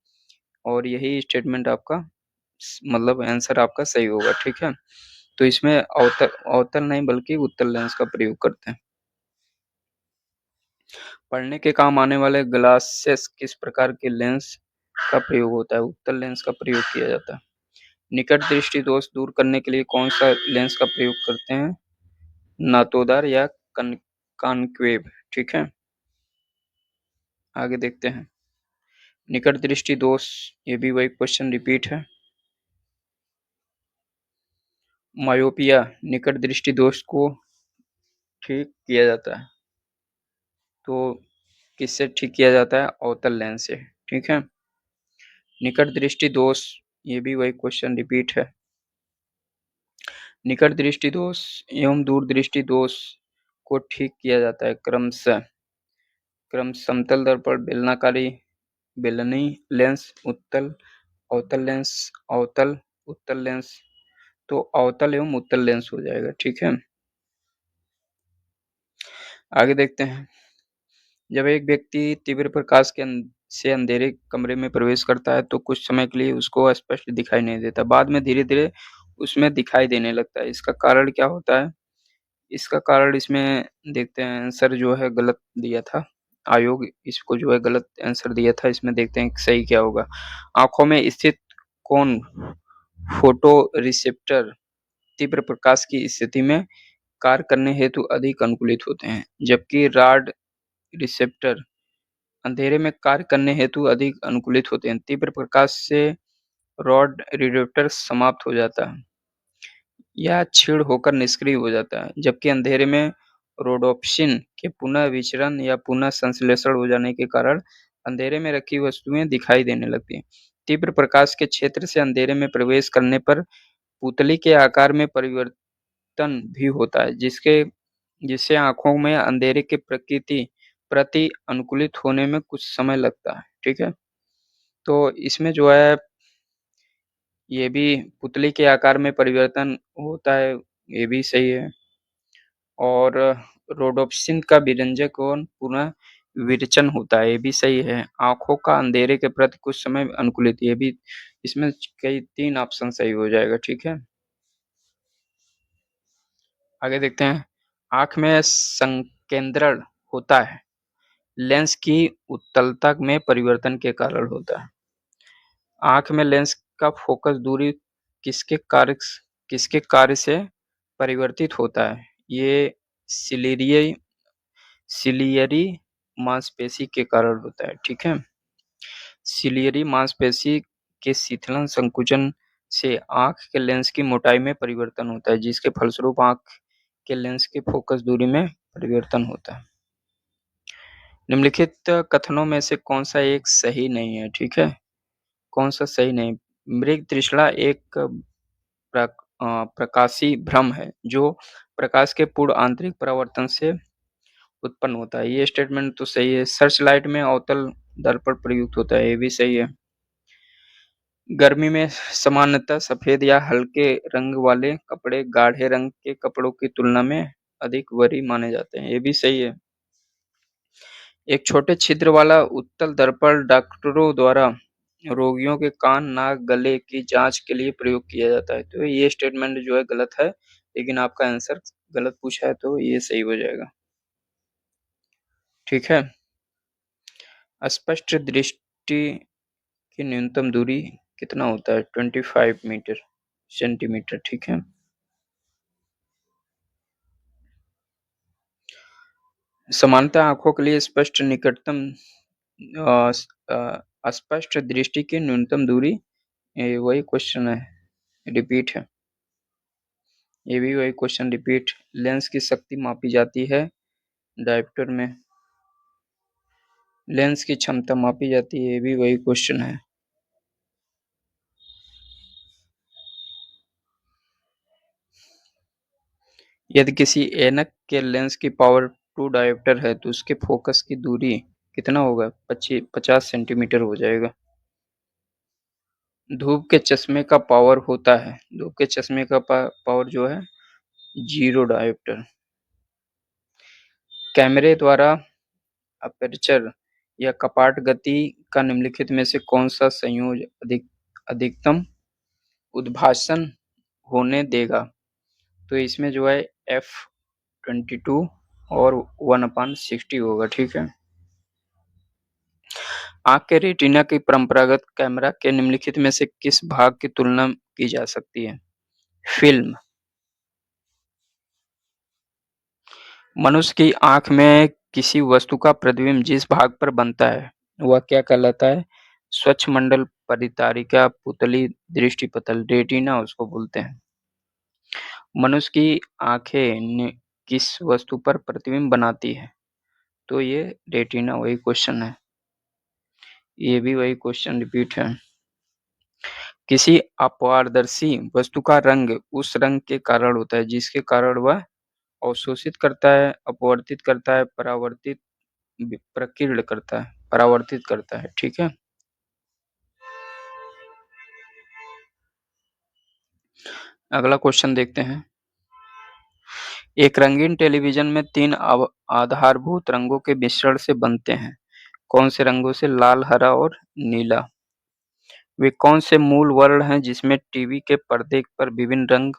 और यही स्टेटमेंट आपका मतलब आंसर आपका सही होगा। ठीक है? तो इसमें अवतल अवतल नहीं बल्कि उत्तल लेंस का प्रयोग करते हैं। पढ़ने के काम आने वाले ग्लासेस किस प्रकार के लेंस का प्रयोग होता है? उत्तल लेंस का प्रयोग किया जाता है। निकट दृष्टि दोष दूर करने के लिए कौन सा लेंस का प्रयोग करते हैं? नातोदार या कॉनकेव। ठीक है? आगे देखते हैं। निकट दृष्टि दोष, ये भी वही क्वेश्चन रिपीट है। मायोपिया निकट दृष्टि दोष को ठीक किया जाता है, तो किससे ठीक किया जाता है? अवतल लेंस से। ठीक है? निकट दृष्टि दोष, ये भी वही क्वेश्चन रिपीट है। निकट दृष्टि दोष एवं दूर दृष्टि दोष को ठीक किया जाता है क्रमशः। समतल दर्पण, बेलनाकारी, बेलनी लेंस, अवतल लेंस, अवतल, उत्तल लेंस। तो अवतल एवं उत्तल लेंस हो जाएगा, ठीक है। आगे देखते हैं। जब एक व्यक्ति तीव्र प्रकाश से अंधेरे कमरे में प्रवेश करता है तो कुछ समय के लिए उसको स्पष्ट दिखाई नहीं देता। बाद में धीरे-धीरे उसमें दिखाई देने लगता है। इसका कारण क्या होता है? इसका कारण इसमें देखते हैं, आंसर जो है गलत दिया था। आयोग इसको जो है गलत आंसर दिया था। इसमें देखते हैं कि सही क्या होगा। आँखों में स्थित कौन फोटो रिसेप्टर तीव्र प्रकाश की स्थिति में कार्य करने हेतु अधिक अनुकूलित होते हैं, जबकि रॉड रिसेप्टर अंधेरे में कार्य करने हेतु अधिक अनुकूलित होते हैं। तीव्र प्रकाश से रॉड रिसेप्टर समाप्त हो जाता है या क्षीण होकर निष्क्रिय हो जाता है, जबकि अंधेरे में रोडोप्सिन के पुनः विचरण या पुनः संश्लेषण हो जाने के कारण अंधेरे में रखी वस्तुएं दिखाई देने लगती हैं। तीव्र प्रकाश के क्षेत्र से अंधेरे में प्रवेश करने पर पुतली के आकार में परिवर्तन भी होता है, जिससे आँखों में अंधेरे की प्रकृति प्रति अनुकूलित होने में कुछ समय लगता है, ठीक है? तो इसमें जो है ये भी पुतली के आकार में परिवर्तन होता है, ये भी सही है। और रोडोप्सिन का विरंजक और पुनः विरेचन होता है, ये भी सही है। आँखों का अंधेरे के प्रति कुछ समय अनुकूलित, ये भी इसमें कई 3 ऑप्शन सही हो जाएगा, ठीक है। आगे देखते हैं। आँख में संकेंद्रण होता है, लेंस की उत्तलता में परिवर्तन के कारण होता है। आँख में लेंस का फोकस दूरी किसके कार्य किसके कार्य से परिवर्तित होता है? ये सिलियरी सिलियरी मांसपेशी के कारण होता है, ठीक है। सिलियरी मांसपेशी के शिथिलन संकुचन से आँख के लेंस की मोटाई में परिवर्तन होता है, जिसके फलस्वरूप आँख के लेंस की फोकस दूरी में परिवर्तन होता है। निम्नलिखित कथनों में से कौन सा एक सही नहीं है, ठीक है? कौन सा सही नहीं? मृग तृष्णा एक प्रकाशी भ्रम है, जो प्रकाश के पूर्ण आंतरिक परावर्तन से उत्पन्न होता है। ये स्टेटमेंट तो सही है। सर्च लाइट में अवतल दर्पण प्रयुक्त होता है, ये भी सही है। गर्मी में सामान्यतः सफेद या हल्के रंग वाले कपड़े गाढ़े रंग के कपड़ों की तुलना में अधिक वरीय माने जाते हैं, ये भी सही है। एक छोटे छिद्र वाला उत्तल दर्पण डॉक्टरों द्वारा रोगियों के कान, नाक, गले की जांच के लिए प्रयोग किया जाता है। तो ये स्टेटमेंट जो है गलत है, लेकिन आपका आंसर गलत पूछा है तो ये सही हो जाएगा, ठीक है। स्पष्ट दृष्टि की न्यूनतम दूरी कितना होता है? 25 मीटर सेंटीमीटर, ठीक है। सामान्यतः आंखों के लिए स्पष्ट निकटतम स्पष्ट दृष्टि की न्यूनतम दूरी, ये वही क्वेश्चन है, रिपीट है। ये भी वही क्वेश्चन रिपीट। लेंस की शक्ति मापी जाती है डायोप्टर में। लेंस की क्षमता मापी जाती है, ये भी वही क्वेश्चन है। यदि किसी ऐनक के लेंस की पावर 2 डायोप्टर है तो उसके फोकस की दूरी कितना होगा? 50 सेंटीमीटर हो जाएगा। धूप के चश्मे का पावर होता है, धूप के चश्मे का पावर जो है 0 डायोप्टर। कैमरे द्वारा अपर्चर या कपाट गति का निम्नलिखित में से कौन सा संयोजन अधिकतम उद्भाषण होने देगा? तो इसमें जो है f22 और 1/60 होगा, ठीक है। आंख के रेटिना की परंपरागत कैमरा के निम्नलिखित में से किस भाग की तुलना की जा सकती है? फिल्म। मनुष्य की आंख में किसी वस्तु का प्रतिबिंब जिस भाग पर बनता है वह क्या कहलाता है? स्वच्छमंडल, परितारिका, पुतली, दृष्टिपटल, रेटिना उसको बोलते हैं। मनुष्य की आंखें किस वस्तु पर प्रतिबिंब बनाती है? तो ये रेटिना, वही क्वेश्चन है। ये भी वही क्वेश्चन रिपीट है। किसी अपारदर्शी वस्तु का रंग उस रंग के कारण होता है जिसके कारण वह अवशोषित करता है, अपवर्तित करता है, प्रकीर्ण करता है, परावर्तित करता है। ठीक है। अगला क्वेश्चन देखते हैं। एक रंगीन टेलीविजन में 3 आधारभूत रंगों के मिश्रण से बनते हैं। कौन से रंगों से? लाल, हरा और नीला। वे कौन से मूल वर्ण हैं जिसमें टीवी के पर्दे पर विभिन्न रंग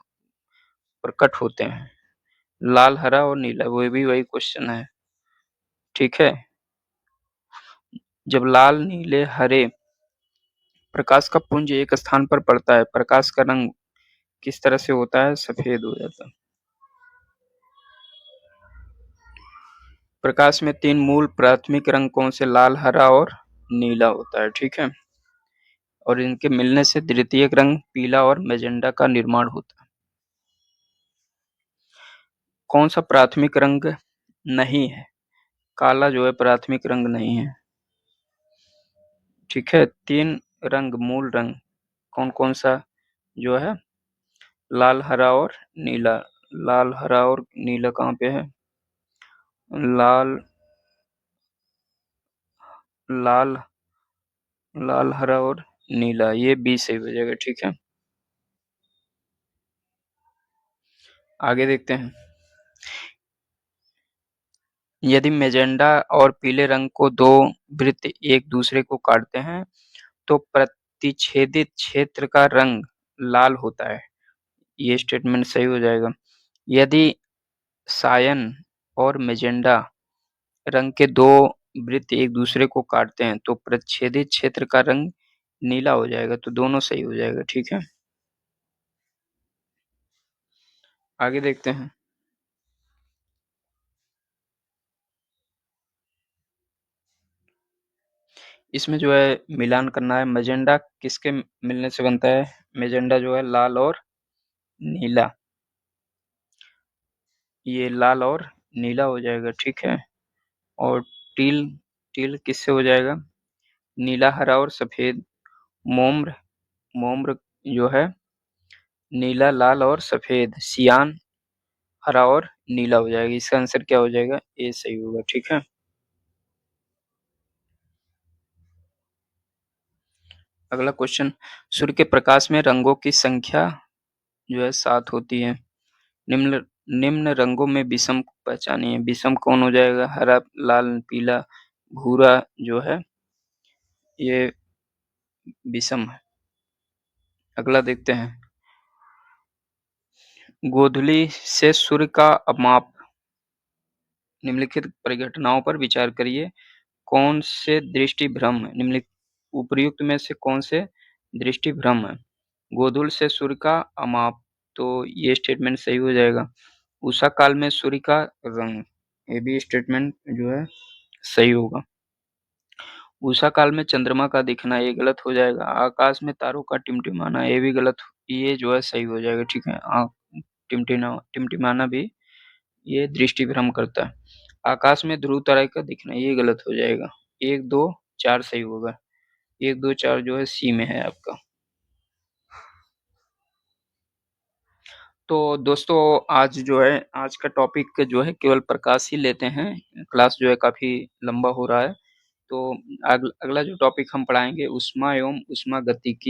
प्रकट होते हैं? लाल, हरा और नीला। वो भी वही क्वेश्चन है। ठीक है। जब लाल, नीले, हरे प्रकाश का पुंज एक स्थान पर पड़ता है, प्रकाश का रंग किस तरह से होता है? सफेद हो जाता है। प्रकाश में 3 मूल प्राथमिक रंग कौन से? लाल, हरा और नीला होता है। ठीक है। और इनके मिलने से द्वितीयक रंग पीला और मैजेंटा का निर्माण होता है। कौन सा प्राथमिक रंग नहीं है? काला जो है प्राथमिक रंग नहीं है। ठीक है। 3 रंग मूल रंग कौन कौन सा जो है? लाल, हरा और नीला। लाल, हरा और नीला कहाँ पे है? लाल लाल लाल, हरा और नीला, ये बी सही हो जाएगा। ठीक है। आगे देखते हैं। यदि मैजेंटा और पीले रंग को 2 वृत्त एक दूसरे को काटते हैं तो प्रतिच्छेदित क्षेत्र का रंग लाल होता है। ये स्टेटमेंट सही हो जाएगा। यदि सायन और मैजेंटा रंग के 2 वृत्त एक दूसरे को काटते हैं तो प्रतिच्छेदित क्षेत्र का रंग नीला हो जाएगा। तो दोनों सही हो जाएगा। ठीक है। आगे देखते हैं। इसमें जो है मिलान करना है। मैजेंटा किसके मिलने से बनता है? मैजेंटा जो है लाल और नीला। ये लाल और नीला हो जाएगा। ठीक है। और टील टील किससे हो जाएगा? नीला, हरा और सफेद। मोम्र मोम्र जो है नीला, लाल और सफेद। सियान हरा और नीला हो जाएगा। इसका आंसर क्या हो जाएगा? ए सही होगा। ठीक है। अगला क्वेश्चन। सूर्य के प्रकाश में रंगों की संख्या जो है 7 होती है। निम्न निम्न रंगों में विषम पहचानिए। विषम कौन हो जाएगा? हरा, लाल, पीला, भूरा जो है ये विषम है। अगला देखते हैं। गोधूली से सूर्य का अमाप। निम्नलिखित परिघटनाओं पर विचार करिए। कौन से दृष्टि भ्रम है? निम्नलिखित उपर्युक्त में से कौन से दृष्टि भ्रम है? गोधूल से सूर्य का अमाप, तो ये स्टेटमेंट सही हो जाएगा। उषा काल में सूर्य का रंग, ये भी स्टेटमेंट जो है सही होगा। उषा काल में चंद्रमा का दिखना, ये गलत हो जाएगा। आकाश में तारों का टिमटिमाना, ये भी गलत, ये जो है सही हो जाएगा। ठीक है। टिमटिमाना भी ये दृष्टि भ्रम करता है। आकाश में ध्रुव तारे का दिखना, ये गलत हो जाएगा। 1, 2, 4 सही होगा। 1, 2, 4 जो है सी में है आपका। तो दोस्तों आज जो है आज का टॉपिक जो है केवल प्रकाश ही लेते हैं। क्लास जो है काफी लंबा हो रहा है। तो अगला जो टॉपिक हम पढ़ाएंगे ऊष्मा एवं ऊष्मागतिकी।